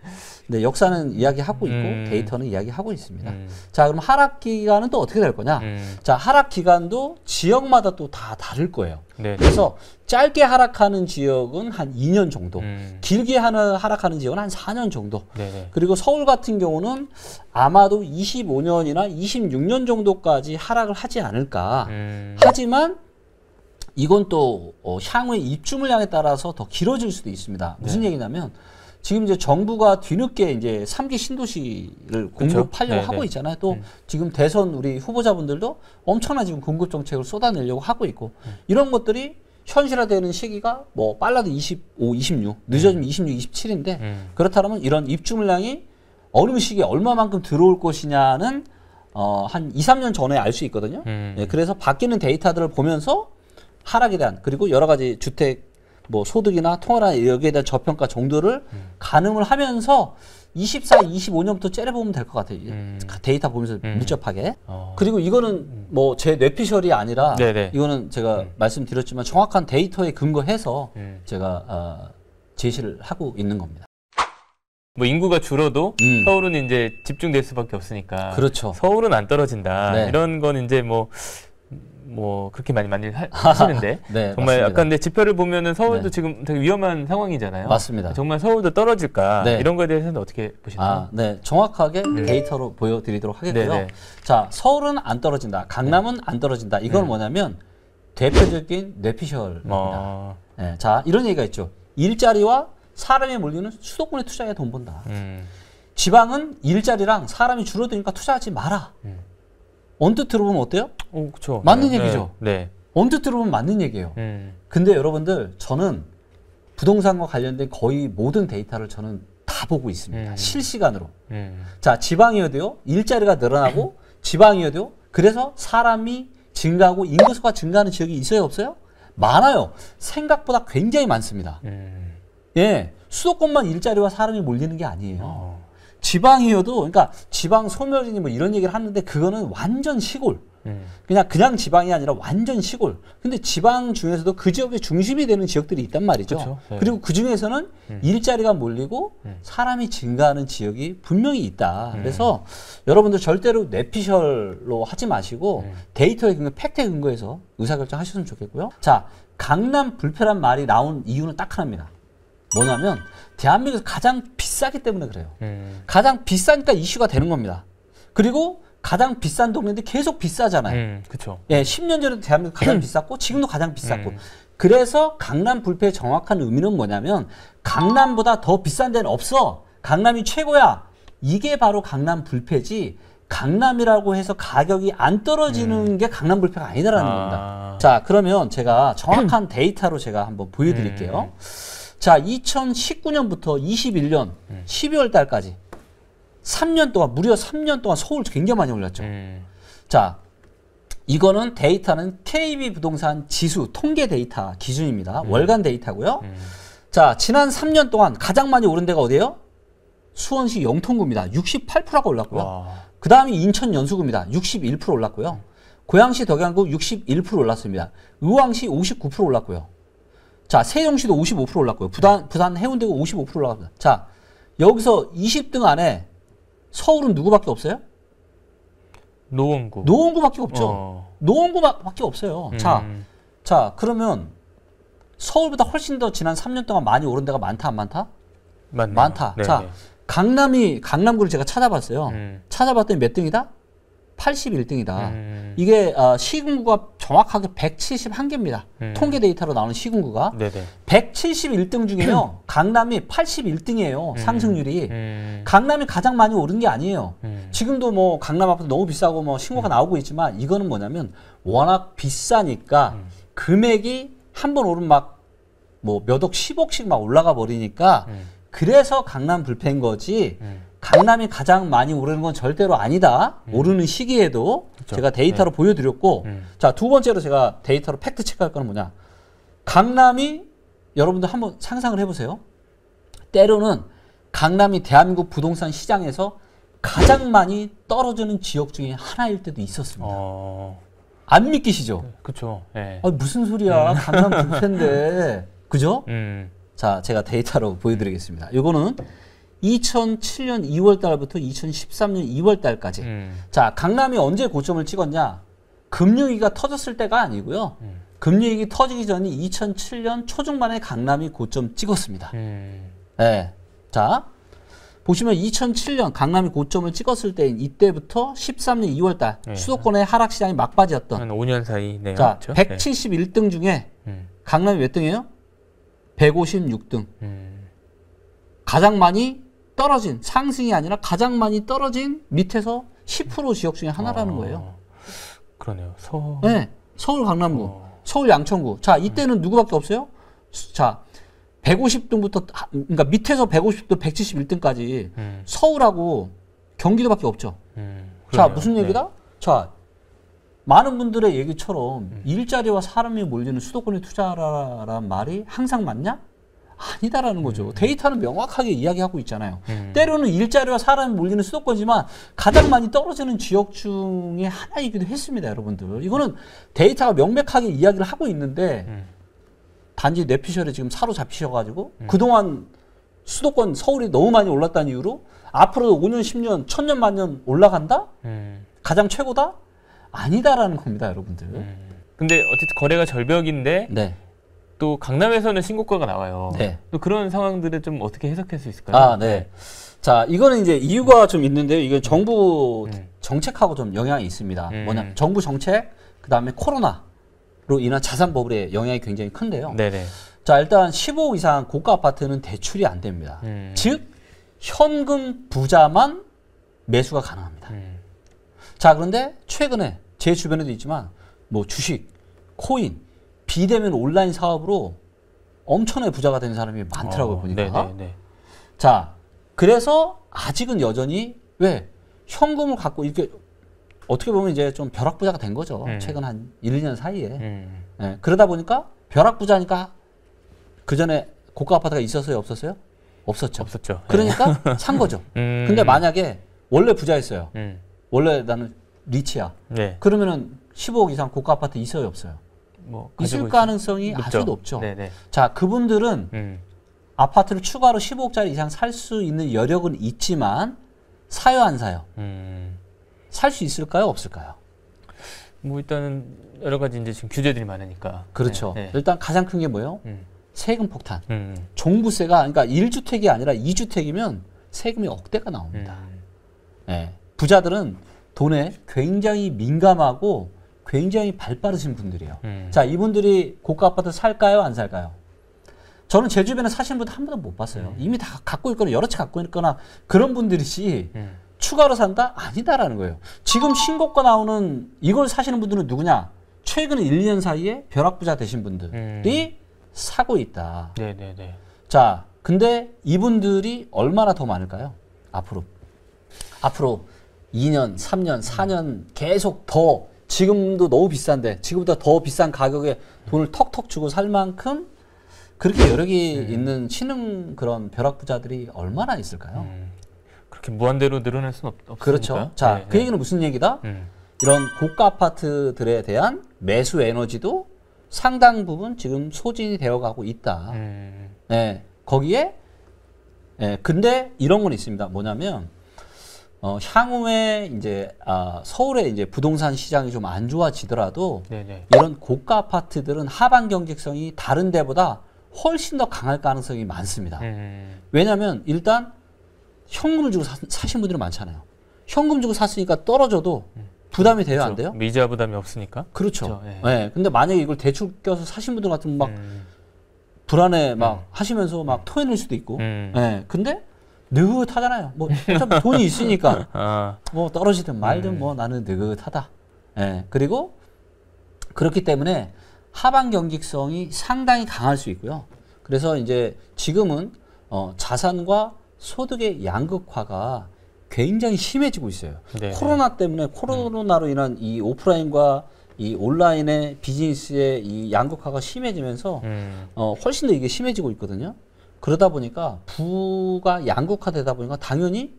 네, 역사는 이야기하고 있고 데이터는 이야기하고 있습니다. 자, 그럼 하락 기간은 또 어떻게 될 거냐? 자, 하락 기간도 지역마다 또 다 다를 거예요. 네네. 그래서 짧게 하락하는 지역은 한 2년 정도, 길게 하락하는 지역은 한 4년 정도. 네네. 그리고 서울 같은 경우는 아마도 25년이나 26년 정도까지 하락을 하지 않을까. 하지만 이건 또 향후의 입주 물량에 따라서 더 길어질 수도 있습니다. 무슨 얘기냐면 지금 이제 정부가 뒤늦게 이제 3기 신도시를 공급하려고 하고 있잖아요. 또 지금 대선 우리 후보자분들도 엄청난 지금 공급 정책을 쏟아내려고 하고 있고 이런 것들이 현실화되는 시기가 뭐 빨라도 25, 26, 늦어지면 26, 27인데 그렇다면 이런 입주 물량이 어느 시기에 얼마만큼 들어올 것이냐는 한 2, 3년 전에 알 수 있거든요. 예, 그래서 바뀌는 데이터들을 보면서 하락에 대한 그리고 여러 가지 주택 뭐 소득이나 통화나 여기에 대한 저평가 정도를 가늠을 하면서 24, 25년부터 째려보면 될 것 같아요. 데이터 보면서 밀접하게. 그리고 이거는 뭐 제 뇌피셜이 아니라 네네. 이거는 제가 말씀드렸지만 정확한 데이터에 근거해서 제가 제시를 하고 있는 겁니다. 뭐 인구가 줄어도 서울은 이제 집중될 수밖에 없으니까. 그렇죠. 서울은 안 떨어진다. 네. 이런 건 이제 뭐 그렇게 많이 하시는데 네, 정말 맞습니다. 약간 근데 지표를 보면은 서울도 네. 지금 되게 위험한 상황이잖아요. 맞습니다. 정말 서울도 떨어질까 네. 이런 거에 대해서는 어떻게 보시나요? 네, 정확하게 데이터로 보여드리도록 하겠고요. 네네. 자, 서울은 안 떨어진다, 강남은 안 떨어진다. 이건 뭐냐면 대표적인 뇌피셜입니다. 네, 자, 이런 얘기가 있죠. 일자리와 사람이 몰리는 수도권에 투자해 돈 번다. 지방은 일자리랑 사람이 줄어드니까 투자하지 마라. 언뜻 들어보면 어때요? 그렇죠. 맞는 얘기죠. 네. 언뜻 들어보면 맞는 얘기예요. 근데 여러분들 저는 부동산과 관련된 거의 모든 데이터를 저는 다 보고 있습니다. 실시간으로. 자, 지방이어도요. 일자리가 늘어나고 지방이어도요. 그래서 사람이 증가하고 인구수가 증가하는 지역이 있어요, 없어요? 많아요. 생각보다 굉장히 많습니다. 예, 수도권만 일자리와 사람이 몰리는 게 아니에요. 지방이어도 그러니까 지방 소멸이니 뭐 이런 얘기를 하는데 그거는 완전 시골. 그냥 지방이 아니라 완전 시골. 근데 지방 중에서도 그 지역의 중심이 되는 지역들이 있단 말이죠. 그렇죠. 네. 그리고 그 중에서는 일자리가 몰리고 사람이 증가하는 지역이 분명히 있다. 그래서 여러분들 절대로 뇌피셜로 하지 마시고 데이터에 근거, 팩트에 근거해서 의사결정하셨으면 좋겠고요. 자, 강남 불패란 말이 나온 이유는 딱 하나입니다. 뭐냐면 대한민국에서 가장 비싸기 때문에 그래요. 가장 비싸니까 이슈가 되는 겁니다. 그리고 가장 비싼 동네인데 계속 비싸잖아요. 그렇죠. 예, 10년 전에도 대한민국 가장 비쌌고 지금도 가장 비쌌고. 그래서 강남 불패의 정확한 의미는 뭐냐면 강남보다 더 비싼 데는 없어. 강남이 최고야. 이게 바로 강남 불패지. 강남이라고 해서 가격이 안 떨어지는 게 강남 불패가 아니다라는 겁니다. 자, 그러면 제가 정확한 데이터로 제가 한번 보여드릴게요. 자, 2019년부터 21년 12월 달까지 3년 동안, 무려 3년 동안 서울 굉장히 많이 올랐죠. 자, 이거는 데이터는 KB 부동산 지수 통계 데이터 기준입니다. 월간 데이터고요. 자, 지난 3년 동안 가장 많이 오른 데가 어디예요? 수원시 영통구입니다. 68%가 올랐고요. 그 다음이 인천 연수구입니다. 61% 올랐고요. 고양시 덕양구 61% 올랐습니다. 의왕시 59% 올랐고요. 자, 세종시도 55% 올랐고요. 부산 해운대구 55% 올랐습니다. 자, 여기서 20등 안에 서울은 누구밖에 없어요? 노원구. 노원구밖에 없죠. 노원구밖에 없어요. 자, 그러면 서울보다 훨씬 더 지난 3년 동안 많이 오른 데가 많다, 안 많다? 맞네요. 많다. 네네. 자, 강남구를 제가 찾아봤어요. 찾아봤더니 몇 등이다? 81등이다. 이게 시군구가 정확하게 171개입니다. 통계 데이터로 나오는 시군구가. 네네. 171등 중에요. 강남이 81등이에요. 상승률이. 강남이 가장 많이 오른 게 아니에요. 지금도 뭐 강남 아파트 너무 비싸고 뭐 신고가 나오고 있지만 이거는 뭐냐면 워낙 비싸니까 금액이 한 번 오르면 막 뭐 몇 억, 10억씩 막 올라가 버리니까 그래서 강남 불패인 거지. 강남이 가장 많이 오르는 건 절대로 아니다. 오르는 시기에도 그렇죠. 제가 데이터로 보여드렸고 자, 두 번째로 제가 데이터로 팩트 체크할 거는 뭐냐. 강남이 여러분들 한번 상상을 해보세요. 때로는 강남이 대한민국 부동산 시장에서 가장 많이 떨어지는 지역 중에 하나일 때도 있었습니다. 안 믿기시죠? 그렇죠. 네. 무슨 소리야. 강남 불패인데. 그죠? 자, 제가 데이터로 보여드리겠습니다. 이거는 2007년 2월 달부터 2013년 2월 달까지. 자, 강남이 언제 고점을 찍었냐? 금융위기가 터졌을 때가 아니고요. 금융위기 터지기 전이 2007년 초중반에 강남이 고점 찍었습니다. 네. 자, 보시면 2007년 강남이 고점을 찍었을 때인 이때부터 13년 2월 달 수도권의 하락 시장이 막바지였던 한 5년 사이네요. 자, 그렇죠? 171등 중에 강남이 몇 등이에요? 156등. 가장 많이 떨어진, 상승이 아니라 가장 많이 떨어진 밑에서 10% 지역 중에 하나라는 거예요. 그러네요. 네, 서울 강남구, 서울 양천구. 자, 이때는 누구밖에 없어요? 자, 150등부터, 그러니까 밑에서 150등, 171등까지 서울하고 경기도밖에 없죠. 자, 무슨 얘기다? 네. 자, 많은 분들의 얘기처럼 일자리와 사람이 몰리는 수도권에 투자하라는 말이 항상 맞냐? 아니다라는 거죠. 데이터는 명확하게 이야기하고 있잖아요. 때로는 일자리와 사람이 몰리는 수도권이지만 가장 많이 떨어지는 지역 중에 하나이기도 했습니다, 여러분들. 이거는 데이터가 명백하게 이야기를 하고 있는데 단지 뇌피셜에 지금 사로잡히셔가지고 그동안 수도권 서울이 너무 많이 올랐다는 이유로 앞으로도 5년, 10년, 1000년, 만년 올라간다? 가장 최고다? 아니다라는 겁니다, 여러분들. 근데 어쨌든 거래가 절벽인데 네. 또 강남에서는 신고가가 나와요. 네. 또 그런 상황들을 좀 어떻게 해석할 수 있을까요? 네. 자, 이거는 이제 이유가 좀 있는데요. 이건 정부 정책하고 좀 영향이 있습니다. 뭐냐, 정부 정책, 그 다음에 코로나로 인한 자산 버블의 영향이 굉장히 큰데요. 네네. 자, 일단 15억 이상 고가 아파트는 대출이 안 됩니다. 즉, 현금 부자만 매수가 가능합니다. 자, 그런데 최근에 제 주변에도 있지만 뭐 주식, 코인, 비대면 온라인 사업으로 엄청나게 부자가 된 사람이 많더라고요, 보니까. 네네네. 자, 그래서 아직은 여전히 왜 현금을 갖고 이렇게 어떻게 보면 이제 좀 벼락부자가 된 거죠. 최근 한 1, 2년 사이에. 네, 그러다 보니까 벼락부자니까 그 전에 고가 아파트가 있었어요, 없었어요? 없었죠. 없었죠. 그러니까 산 거죠. 근데 만약에 원래 부자였어요. 원래 나는 리치야. 네. 그러면은 15억 이상 고가 아파트 있어요, 없어요? 뭐 있을 가능성이 아주 높죠. 네네. 자, 그분들은 아파트를 추가로 15억짜리 이상 살 수 있는 여력은 있지만 사요, 안 사요? 살 수 있을까요, 없을까요? 뭐 일단은 여러 가지 이제 지금 규제들이 많으니까. 그렇죠. 네, 네. 일단 가장 큰 게 뭐예요? 세금 폭탄. 종부세가 그러니까 1주택이 아니라 2주택이면 세금이 억대가 나옵니다. 네. 부자들은 돈에 굉장히 민감하고 굉장히 발빠르신 분들이에요. 자, 이분들이 고가 아파트 살까요, 안 살까요? 저는 제 주변에 사시는 분들 한 번도 못 봤어요. 이미 다 갖고 있거나 여러 채 갖고 있거나 그런 분들이지 추가로 산다? 아니다라는 거예요. 지금 신고가 나오는 이걸 사시는 분들은 누구냐? 최근 1, 2년 사이에 벼락부자 되신 분들이 사고 있다. 네네네. 자, 근데 이분들이 얼마나 더 많을까요? 앞으로 2년, 3년, 4년 계속 더 지금도 너무 비싼데 지금보다 더 비싼 가격에 돈을 턱턱 주고 살 만큼 그렇게 여력이 있는 신흥 그런 벼락부자들이 얼마나 있을까요? 그렇게 무한대로 늘어날 수는 없으니까. 그렇죠. 자, 네, 그 얘기는 무슨 얘기다? 이런 고가 아파트들에 대한 매수 에너지도 상당 부분 지금 소진이 되어가고 있다. 네, 거기에 근데 이런 건 있습니다. 뭐냐면 향후에 이제 서울의 이제 부동산 시장이 좀 안 좋아지더라도 네네. 이런 고가 아파트들은 하반 경직성이 다른 데보다 훨씬 더 강할 가능성이 많습니다. 왜냐하면 일단 현금을 주고 사신 분들이 많잖아요. 현금 주고 샀으니까 떨어져도 부담이 돼요, 그렇죠. 안 돼요? 이자 부담이 없으니까. 그렇죠. 그렇죠. 예. 네. 근데 만약에 이걸 대출 껴서 사신 분들 같으면 막 불안해 막 하시면서 막 토해낼 수도 있고. 네. 근데 느긋하잖아요. 뭐 어차피 돈이 있으니까 뭐 떨어지든 말든 뭐 나는 느긋하다. 네. 그리고 그렇기 때문에 하반 경직성이 상당히 강할 수 있고요. 그래서 이제 지금은 자산과 소득의 양극화가 굉장히 심해지고 있어요. 네. 코로나 때문에 코로나로 인한 이 오프라인과 이 온라인의 비즈니스의 이 양극화가 심해지면서 훨씬 더 이게 심해지고 있거든요. 그러다 보니까 부가 양극화되다 보니까 당연히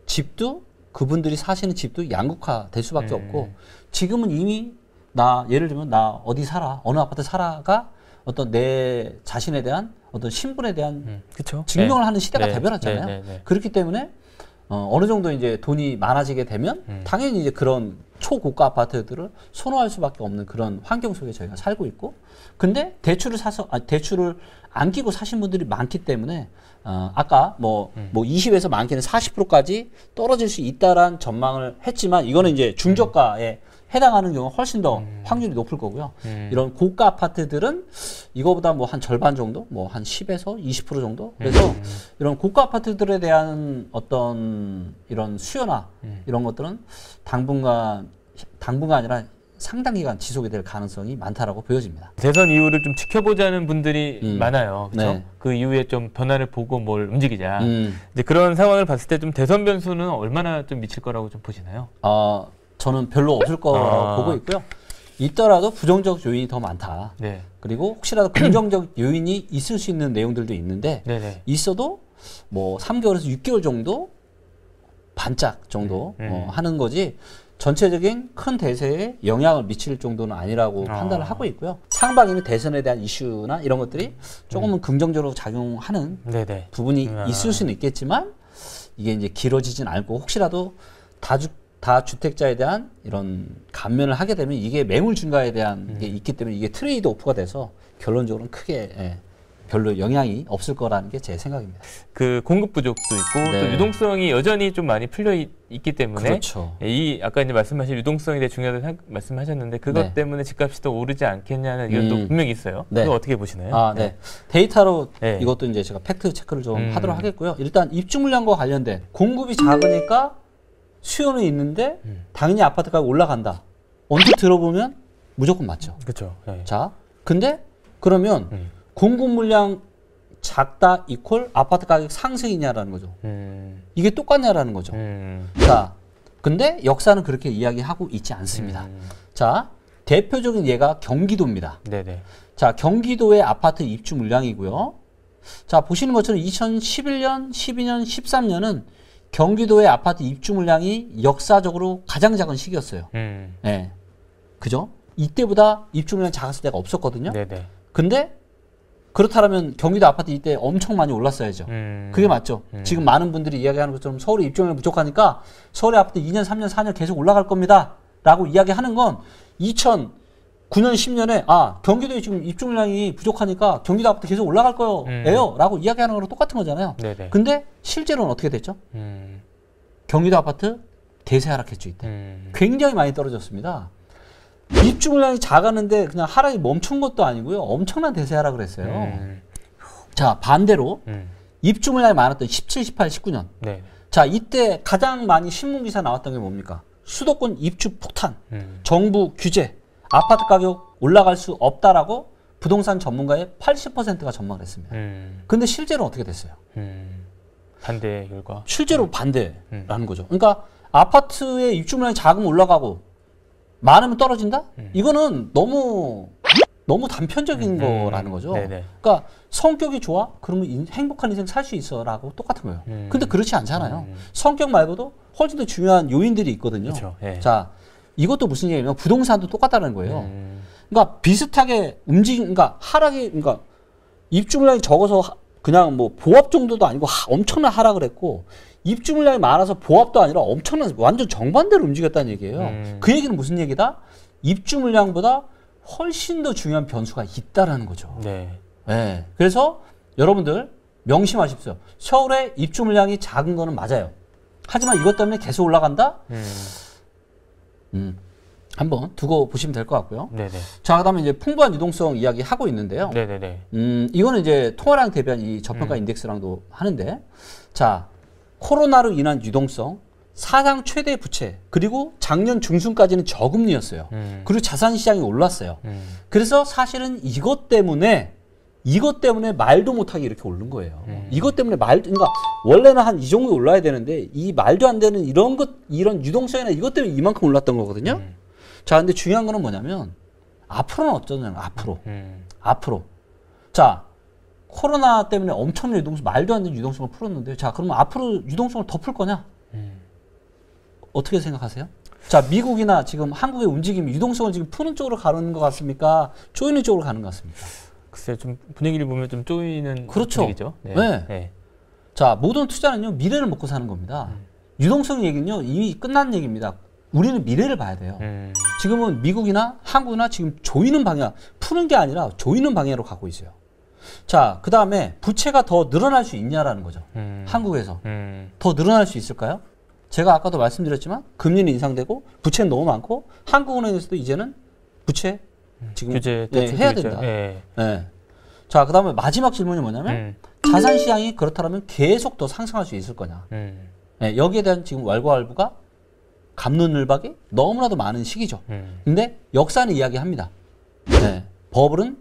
집도 그분들이 사시는 집도 양극화될 수밖에 없고 지금은 이미 예를 들면 나 어디 살아 어느 아파트 살아가 어떤 내 자신에 대한 어떤 신분에 대한 증명을 네. 하는 시대가 네. 돼버렸잖아요. 네. 그렇기 때문에 어느 정도 이제 돈이 많아지게 되면 당연히 이제 그런 초고가 아파트들을 선호할 수밖에 없는 그런 환경 속에 저희가 살고 있고, 근데 대출을 대출을 안 끼고 사신 분들이 많기 때문에 아까 뭐 20에서 많게는 40%까지 떨어질 수 있다란 전망을 했지만 이거는 이제 중저가에 해당하는 경우가 훨씬 더 확률이 높을 거고요. 이런 고가 아파트들은 이거보다 뭐 한 절반 정도, 뭐 한 10에서 20% 정도. 그래서 이런 고가 아파트들에 대한 어떤 이런 수요나 이런 것들은 당분간 아니라 상당 기간 지속이 될 가능성이 많다라고 보여집니다. 대선 이후를 좀 지켜보자는 분들이 많아요. 그렇죠? 네. 그 이후에 좀 변화를 보고 뭘 움직이자. 이제 그런 상황을 봤을 때 좀 대선 변수는 얼마나 좀 미칠 거라고 좀 보시나요? 저는 별로 없을 거라고 보고 있고요. 있더라도 부정적 요인이 더 많다. 네. 그리고 혹시라도 긍정적 요인이 있을 수 있는 내용들도 있는데 네네. 있어도 뭐 3개월에서 6개월 정도 반짝 정도 하는 거지 전체적인 큰 대세에 영향을 미칠 정도는 아니라고 판단을 하고 있고요. 상반기는 대선에 대한 이슈나 이런 것들이 조금은 긍정적으로 작용하는 네네. 부분이 있을 수는 있겠지만 이게 이제 길어지진 않고 혹시라도 다주택자에 대한 이런 감면을 하게 되면 이게 매물 증가에 대한 게 있기 때문에 이게 트레이드 오프가 돼서 결론적으로는 크게 별로 영향이 없을 거라는 게 제 생각입니다. 그 공급 부족도 있고 네. 또 유동성이 여전히 좀 많이 풀려 있기 때문에 그렇죠. 이 아까 이제 말씀하신 유동성에 대해 중요하다고 말씀하셨는데 그것 네. 때문에 집값이 더 오르지 않겠냐는 의견도 분명히 있어요. 네. 그거 어떻게 보시나요? 네. 데이터로 네. 이것도 이제 제가 팩트 체크를 좀 하도록 하겠고요. 일단 입주 물량과 관련된 공급이 작으니까 수요는 있는데 당연히 아파트 가격 올라간다. 언뜻 들어보면 무조건 맞죠. 그렇죠. 네. 자, 근데 그러면 공급 물량 작다 이퀄 아파트 가격 상승이냐라는 거죠. 이게 똑같냐라는 거죠. 자, 근데 역사는 그렇게 이야기하고 있지 않습니다. 자, 대표적인 예가 경기도입니다. 네네. 자, 경기도의 아파트 입주 물량이고요. 자, 보시는 것처럼 2011년, 12년, 13년은 경기도의 아파트 입주 물량이 역사적으로 가장 작은 시기였어요. 네. 그죠? 이때보다 입주 물량이 작았을 때가 없었거든요. 네네. 근데 그렇다면 경기도 아파트 이때 엄청 많이 올랐어야죠. 그게 맞죠. 지금 많은 분들이 이야기하는 것처럼 서울의 입주 물량이 부족하니까 서울의 아파트 2년, 3년, 4년 계속 올라갈 겁니다. 라고 이야기하는 건 2009년, 10년에 경기도에 지금 입주 물량이 부족하니까 경기도 아파트 계속 올라갈 거예요. 라고 이야기하는 거랑 똑같은 거잖아요. 네네. 근데 실제로는 어떻게 됐죠? 경기도 아파트 대세 하락했죠. 이때. 굉장히 많이 떨어졌습니다. 입주 물량이 작았는데 그냥 하락이 멈춘 것도 아니고요. 엄청난 대세 하락을 했어요. 자, 반대로 입주 물량이 많았던 17, 18, 19년. 네. 자, 이때 가장 많이 신문기사 나왔던 게 뭡니까? 수도권 입주 폭탄, 정부 규제, 아파트 가격 올라갈 수 없다라고 부동산 전문가의 80%가 전망을 했습니다. 근데 실제로 어떻게 됐어요? 반대 결과. 실제로 반대라는 거죠. 그러니까 아파트의 입주 물량이 작으면 올라가고 많으면 떨어진다? 이거는 너무 단편적인 거라는 거죠. 네네. 그러니까 성격이 좋아? 그러면 행복한 인생 살 수 있어라고 똑같은 거예요. 근데 그렇지 않잖아요. 성격 말고도 훨씬 더 중요한 요인들이 있거든요. 그렇죠. 네. 자, 이것도 무슨 얘기냐면 부동산도 똑같다는 거예요. 그러니까 비슷하게 그러니까 그러니까 입주 물량이 적어서 그냥 뭐 보합 정도도 아니고 엄청난 하락을 했고, 입주 물량이 많아서 보합도 아니라 엄청난 완전 정반대로 움직였다는 얘기예요. 그 얘기는 무슨 얘기다? 입주 물량보다 훨씬 더 중요한 변수가 있다라는 거죠. 네. 네. 그래서 여러분들 명심하십시오. 서울의 입주 물량이 작은 거는 맞아요. 하지만 이것 때문에 계속 올라간다? 한번 두고 보시면 될 것 같고요. 네네. 자, 그다음에 이제 풍부한 유동성 이야기 하고 있는데요. 네네네. 이거는 이제 통화량 대비한 이 저평가 인덱스랑도 하는데, 자, 코로나로 인한 유동성, 사상 최대 부채, 그리고 작년 중순까지는 저금리였어요. 그리고 자산 시장이 올랐어요. 그래서 사실은 이것 때문에 말도 못하게 이렇게 오른 거예요. 이것 때문에 그러니까 원래는 한 이 정도 올라야 되는데 이 말도 안 되는 이런 유동성이나 이것 때문에 이만큼 올랐던 거거든요. 자, 근데 중요한 거는 뭐냐면 앞으로는 어쩌냐면 앞으로. 자, 코로나 때문에 엄청난 유동성, 말도 안 되는 유동성을 풀었는데, 자, 그러면 앞으로 유동성을 더 풀 거냐? 어떻게 생각하세요? 자, 미국이나 지금 한국의 움직임이 유동성을 지금 푸는 쪽으로 가는 것 같습니까? 조이는 쪽으로 가는 것 같습니까? 글쎄요, 좀 분위기를 보면 좀 쪼이는 그렇죠. 분위기죠. 네. 네. 네. 자, 모든 투자는요, 미래를 먹고 사는 겁니다. 유동성 얘기는요, 이미 끝난 얘기입니다. 우리는 미래를 봐야 돼요. 지금은 미국이나 한국이나 지금 조이는 방향, 푸는 게 아니라 조이는 방향으로 가고 있어요. 자, 그 다음에 부채가 더 늘어날 수 있냐라는 거죠. 한국에서. 더 늘어날 수 있을까요? 제가 아까도 말씀드렸지만 금리는 인상되고 부채는 너무 많고 한국은행에서도 이제는 부채 지금 규제 해야 된다. 네. 네. 자, 그 다음에 마지막 질문이 뭐냐면 자산 시장이 그렇다면 계속 더 상승할 수 있을 거냐. 네, 여기에 대한 지금 왈가왈부가 갑론을박이 너무나도 많은 시기죠. 근데 역사는 이야기합니다. 네, 버블은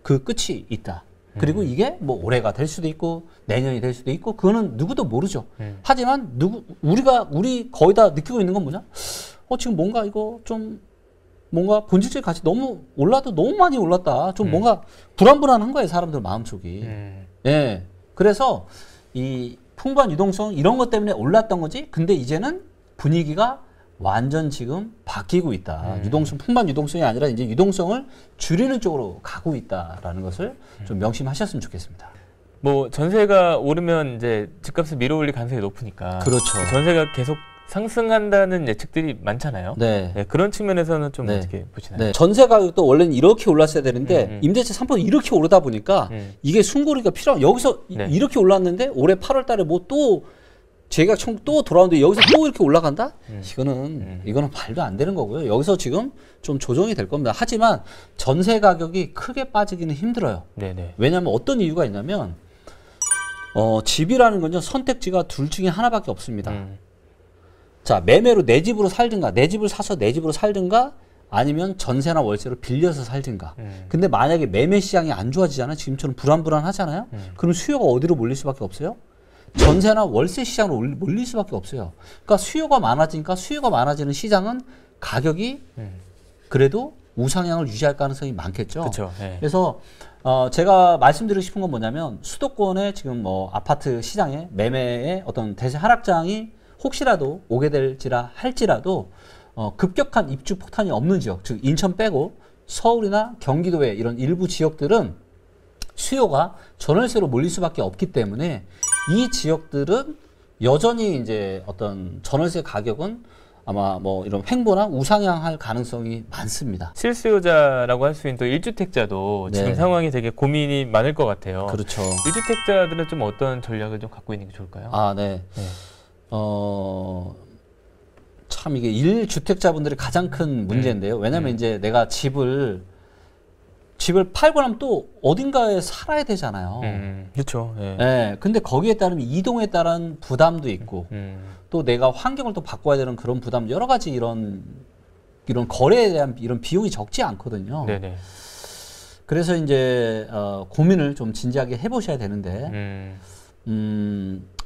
그 끝이 있다. 그리고 이게 뭐 올해가 될 수도 있고 내년이 될 수도 있고 그거는 누구도 모르죠. 하지만 우리 거의 다 느끼고 있는 건 뭐냐? 지금 뭔가 이거 좀 뭔가 본질적인 가치 너무 많이 올랐다. 좀 뭔가 불안불안한 거예요, 사람들 마음속이. 예. 그래서 이 풍부한 유동성 이런 것 때문에 올랐던 거지. 근데 이제는 분위기가 완전 지금 바뀌고 있다. 풍부한 유동성이 아니라 이제 유동성을 줄이는 쪽으로 가고 있다라는 것을 좀 명심하셨으면 좋겠습니다. 뭐 전세가 오르면 이제 집값을 밀어올릴 가능성이 높으니까. 그렇죠. 전세가 계속 상승한다는 예측들이 많잖아요. 네. 네, 그런 측면에서는 좀 네. 어떻게 보시나요? 네. 전세 가격도 원래는 이렇게 올랐어야 되는데 임대차 3% 이렇게 오르다 보니까 이게 숨고르기가 필요한 여기서 네. 이렇게 올랐는데 올해 8월 달에 뭐 또 제가 또 돌아오는데 여기서 또 이렇게 올라간다? 이거는 말도 안 되는 거고요. 여기서 지금 좀 조정이 될 겁니다. 하지만 전세 가격이 크게 빠지기는 힘들어요. 네네. 왜냐하면 어떤 이유가 있냐면 집이라는 건요 선택지가 둘 중에 하나밖에 없습니다. 자, 매매로 내 집으로 살든가 내 집을 사서 내 집으로 살든가 아니면 전세나 월세로 빌려서 살든가. 근데 만약에 매매 시장이 안 좋아지잖아요. 지금처럼 불안불안하잖아요. 그럼 수요가 어디로 몰릴 수밖에 없어요? 전세나 월세 시장으로 몰릴 수밖에 없어요. 그러니까 수요가 많아지니까 수요가 많아지는 시장은 가격이 그래도 우상향을 유지할 가능성이 많겠죠. 그렇죠. 네. 그래서 제가 말씀드리고 싶은 건 뭐냐면 수도권의 지금 뭐 아파트 시장의 매매의 어떤 대세 하락장이 혹시라도 오게 될지라 할지라도 급격한 입주 폭탄이 없는 지역, 즉 인천 빼고 서울이나 경기도의 이런 일부 지역들은 수요가 전월세로 몰릴 수밖에 없기 때문에 이 지역들은 여전히 이제 어떤 전월세 가격은 아마 뭐 이런 횡보나 우상향할 가능성이 많습니다. 실수요자라고 할 수 있는 또 1주택자도 네. 지금 상황이 되게 고민이 많을 것 같아요. 그렇죠. 1주택자들은 좀 어떤 전략을 좀 갖고 있는 게 좋을까요? 아, 네. 네. 참 이게 1주택자분들이 가장 큰 문제인데요. 왜냐면 이제 내가 집을 팔고 나면 또 어딘가에 살아야 되잖아요. 그렇죠. 예. 네. 근데 거기에 따르면 이동에 따른 부담도 있고 또 내가 환경을 또 바꿔야 되는 그런 부담, 여러 가지 이런 거래에 대한 이런 비용이 적지 않거든요. 네네. 그래서 이제 고민을 좀 진지하게 해보셔야 되는데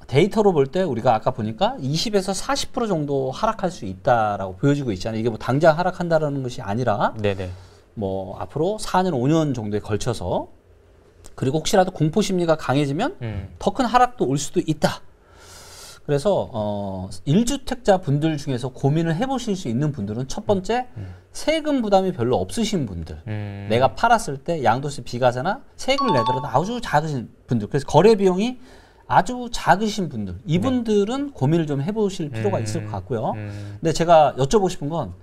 데이터로 볼 때 우리가 아까 보니까 20에서 40% 정도 하락할 수 있다라고 보여지고 있잖아요. 이게 뭐 당장 하락한다라는 것이 아니라 네네. 뭐 앞으로 4년, 5년 정도에 걸쳐서 그리고 혹시라도 공포 심리가 강해지면 더 큰 하락도 올 수도 있다. 그래서 1주택자 분들 중에서 고민을 해보실 수 있는 분들은 첫 번째 세금 부담이 별로 없으신 분들, 내가 팔았을 때 양도세 비과세나 세금을 내더라도 아주 작으신 분들, 그래서 거래 비용이 아주 작으신 분들, 이분들은 고민을 좀 해보실 필요가 있을 것 같고요. 근데 제가 여쭤보고 싶은 건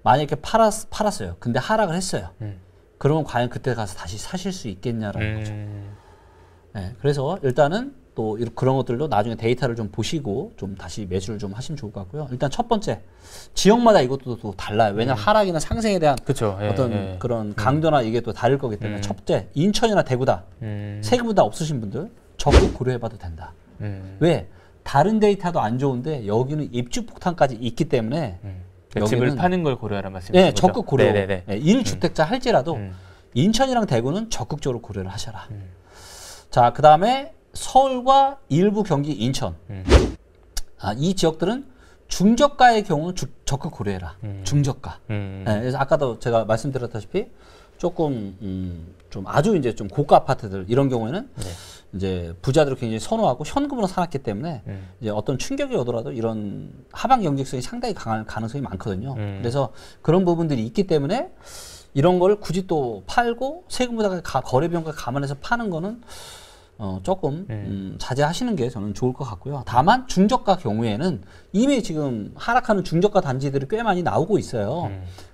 만약에 팔았어요. 근데 하락을 했어요. 그러면 과연 그때 가서 다시 사실 수 있겠냐라는 거죠. 네, 그래서 일단은 또 그런 것들도 나중에 데이터를 좀 보시고 좀 다시 매수를 좀 하시면 좋을 것 같고요. 일단 첫 번째, 지역마다 이것도 또 달라요. 왜냐하면 하락이나 상승에 대한 그쵸. 예, 어떤 예. 그런 강도나 이게 또 다를 거기 때문에 첫 번째, 인천이나 대구다. 세금 부담 없으신 분들 적극 고려해봐도 된다. 왜? 다른 데이터도 안 좋은데 여기는 입주 폭탄까지 있기 때문에 그러니까 집을 파는 걸 고려하라는 말씀이시죠? 네, 적극 고려. 네네네. 네, 1주택자 할지라도 인천이랑 대구는 적극적으로 고려를 하셔라. 자, 그 다음에 서울과 일부 경기, 인천. 이 지역들은 중저가의 경우는 적극 고려해라. 중저가. 네, 그래서 아까도 제가 말씀드렸다시피 조금 좀 아주 이제 좀 고가 아파트들 이런 경우에는 이제 부자들을 굉장히 선호하고 현금으로 사놨기 때문에 이제 어떤 충격이 오더라도 이런 하방 경직성이 상당히 강할 가능성이 많거든요. 그래서 그런 부분들이 있기 때문에 이런 걸 굳이 또 팔고 세금 부담 거래 비용과 감안해서 파는 거는 조금 자제하시는 게 저는 좋을 것 같고요. 다만 중저가 경우에는 이미 지금 하락하는 중저가 단지들이 꽤 많이 나오고 있어요.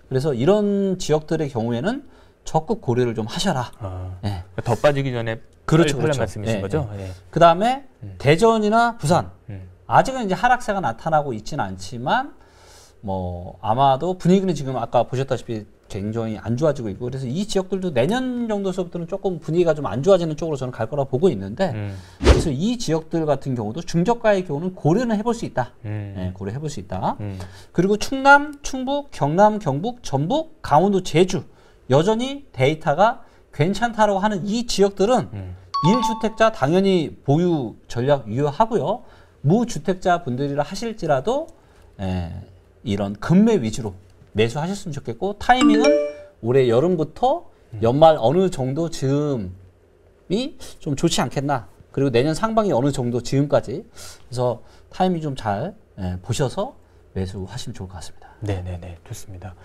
그래서 이런 지역들의 경우에는 적극 고려를 좀 하셔라. 네. 더 빠지기 전에 그렇죠, 그렇죠. 그렇죠. 말씀이신 네, 거죠? 네. 네. 그 다음에 대전이나 부산 아직은 이제 하락세가 나타나고 있지는 않지만 뭐 아마도 분위기는 지금 아까 보셨다시피 굉장히 안 좋아지고 있고 그래서 이 지역들도 내년 정도서부터는 조금 분위기가 좀 안 좋아지는 쪽으로 저는 갈 거라고 보고 있는데 그래서 이 지역들 같은 경우도 중저가의 경우는 고려는 해볼 수 있다. 네, 고려해볼 수 있다. 그리고 충남, 충북, 경남, 경북, 전북, 강원도, 제주 여전히 데이터가 괜찮다라고 하는 이 지역들은 1주택자 당연히 보유 전략 유효하고요. 무주택자 분들이라 하실지라도 이런 급매 위주로 매수하셨으면 좋겠고 타이밍은 올해 여름부터 연말 어느 정도 즈음이 좀 좋지 않겠나. 그리고 내년 상반기 어느 정도 즈음까지. 그래서 타이밍 좀 잘 보셔서 매수하시면 좋을 것 같습니다. 네네네, 좋습니다.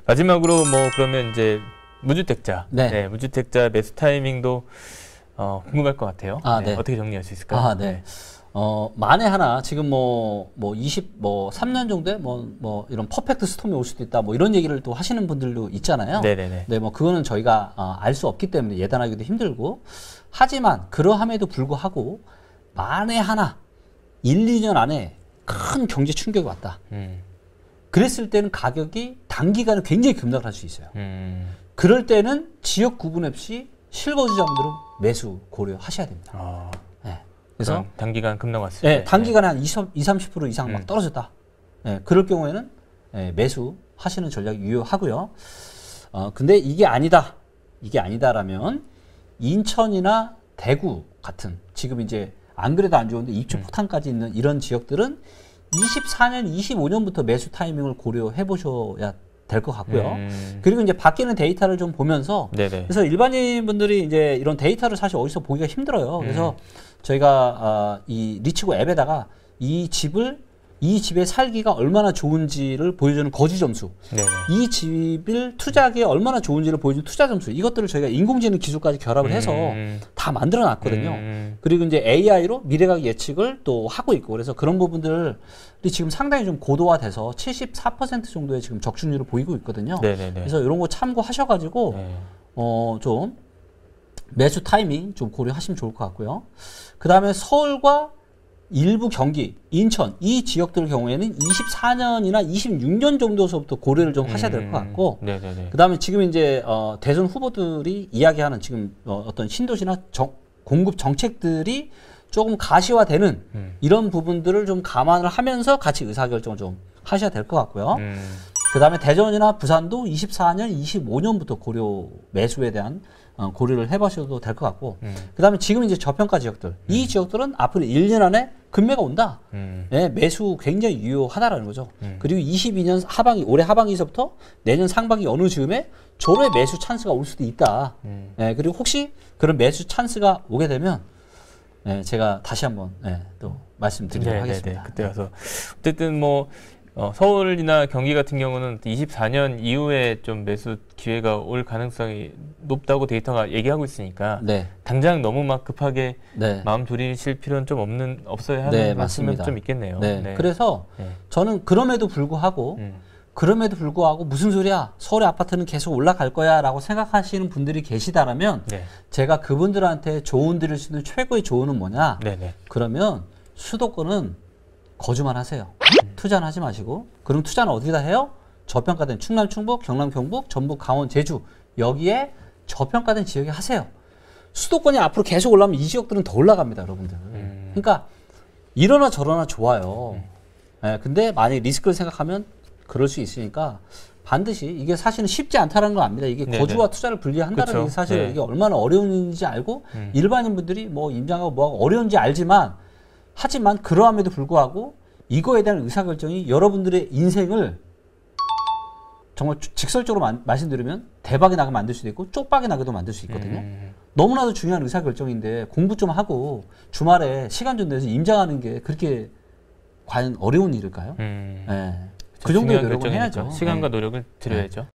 마지막으로 뭐 그러면 이제 무주택자, 무주택자 매수 타이밍도 궁금할 것 같아요. 네. 어떻게 정리할 수 있을까요? 네. 만에 하나 지금 뭐 3년 정도에 뭐 이런 퍼펙트 스톰이 올 수도 있다 뭐 이런 얘기를 또 하시는 분들도 있잖아요. 네네네. 네, 뭐 그거는 저희가 알 수 없기 때문에 예단하기도 힘들고 하지만 그러함에도 불구하고 만에 하나 1, 2년 안에 큰 경제 충격이 왔다. 그랬을 때는 가격이 단기간에 굉장히 급락을 할 수 있어요. 그럴 때는 지역 구분 없이 실거주자분들은 매수 고려하셔야 됩니다. 그래서 단기간 급락 왔을 때 단기간에 한 20-30% 이상 막 떨어졌다. 그럴 경우에는 매수 하시는 전략이 유효하고요. 근데 이게 아니다라면 인천이나 대구 같은 지금 이제 안 그래도 안 좋은데 입주 폭탄까지 있는 이런 지역들은 24년, 25년부터 매수 타이밍을 고려해 보셔야 될 것 같고요. 그리고 이제 바뀌는 데이터를 좀 보면서 네네. 그래서 일반인 분들이 이제 이런 데이터를 사실 어디서 보기가 힘들어요. 그래서 저희가 이 리치고 앱에다가 이 집에 살기가 얼마나 좋은지를 보여주는 거주 점수, 네네. 이 집을 투자하기에 얼마나 좋은지를 보여주는 투자 점수, 이것들을 저희가 인공지능 기술까지 결합을 해서 다 만들어 놨거든요. 그리고 이제 AI로 미래각 예측을 또 하고 있고, 그래서 그런 부분들이 지금 상당히 좀 고도화돼서 74% 정도의 지금 적중률을 보이고 있거든요. 네네네. 그래서 이런 거 참고하셔가지고 네. 좀 매수 타이밍 좀 고려하시면 좋을 것 같고요. 그 다음에 서울과 일부 경기, 인천 이 지역들 경우에는 24년이나 26년 정도서부터 고려를 좀 하셔야 될 것 같고, 네네네. 그다음에 지금 이제 대선 후보들이 이야기하는 지금 어떤 신도시나 공급 정책들이 조금 가시화되는 이런 부분들을 좀 감안을 하면서 같이 의사결정을 좀 하셔야 될 것 같고요. 그다음에 대전이나 부산도 24년, 25년부터 고려 매수에 대한 고려를 해보셔도 될 것 같고, 그다음에 지금 이제 저평가 지역들, 이 지역들은 앞으로 1년 안에 금매가 온다. 네, 매수 굉장히 유효하다라는 거죠. 그리고 22년 하반기, 올해 하반기서부터 내년 상반기 어느 즈음에 조례 매수 찬스가 올 수도 있다. 네, 그리고 혹시 그런 매수 찬스가 오게 되면 네, 제가 다시 한번 또 말씀드리도록 하겠습니다. 그때 가서 어쨌든 뭐 서울이나 경기 같은 경우는 24년 이후에 좀 매수 기회가 올 가능성이 높다고 데이터가 얘기하고 있으니까 네. 당장 너무 막 급하게 네. 마음 졸이실 필요는 없어야 하는 말씀은 좀 있겠네요. 네. 네. 그래서 저는 그럼에도 불구하고 무슨 소리야? 서울의 아파트는 계속 올라갈 거야 라고 생각하시는 분들이 계시다라면 제가 그분들한테 조언 드릴 수 있는 최고의 조언은 뭐냐? 그러면 수도권은 거주만 하세요. 투자는 하지 마시고. 그럼 투자는 어디다 해요? 저평가된 충남, 충북, 경남, 경북, 전북, 강원, 제주 여기에 저평가된 지역에 하세요. 수도권이 앞으로 계속 올라가면 이 지역들은 더 올라갑니다, 여러분들. 그러니까 이러나 저러나 좋아요. 근데 만약에 리스크를 생각하면 그럴 수 있으니까 반드시 이게 사실은 쉽지 않다는 걸 압니다. 이게 거주와 투자를 분리한다는 게 사실 이게 얼마나 어려운 일인지 알고 일반인 분들이 뭐 임장하고 뭐하고 어려운지 알지만 하지만 그러함에도 불구하고 이거에 대한 의사결정이 여러분들의 인생을 정말 직설적으로 말씀드리면 대박이 나게 만들 수도 있고 쪽박이 나게도 만들 수 있거든요. 너무나도 중요한 의사결정인데 공부 좀 하고 주말에 시간 좀 내서 임장하는 게 그렇게 과연 어려운 일일까요? 그 정도의 노력은 해야죠. 시간과 노력을 들여야죠.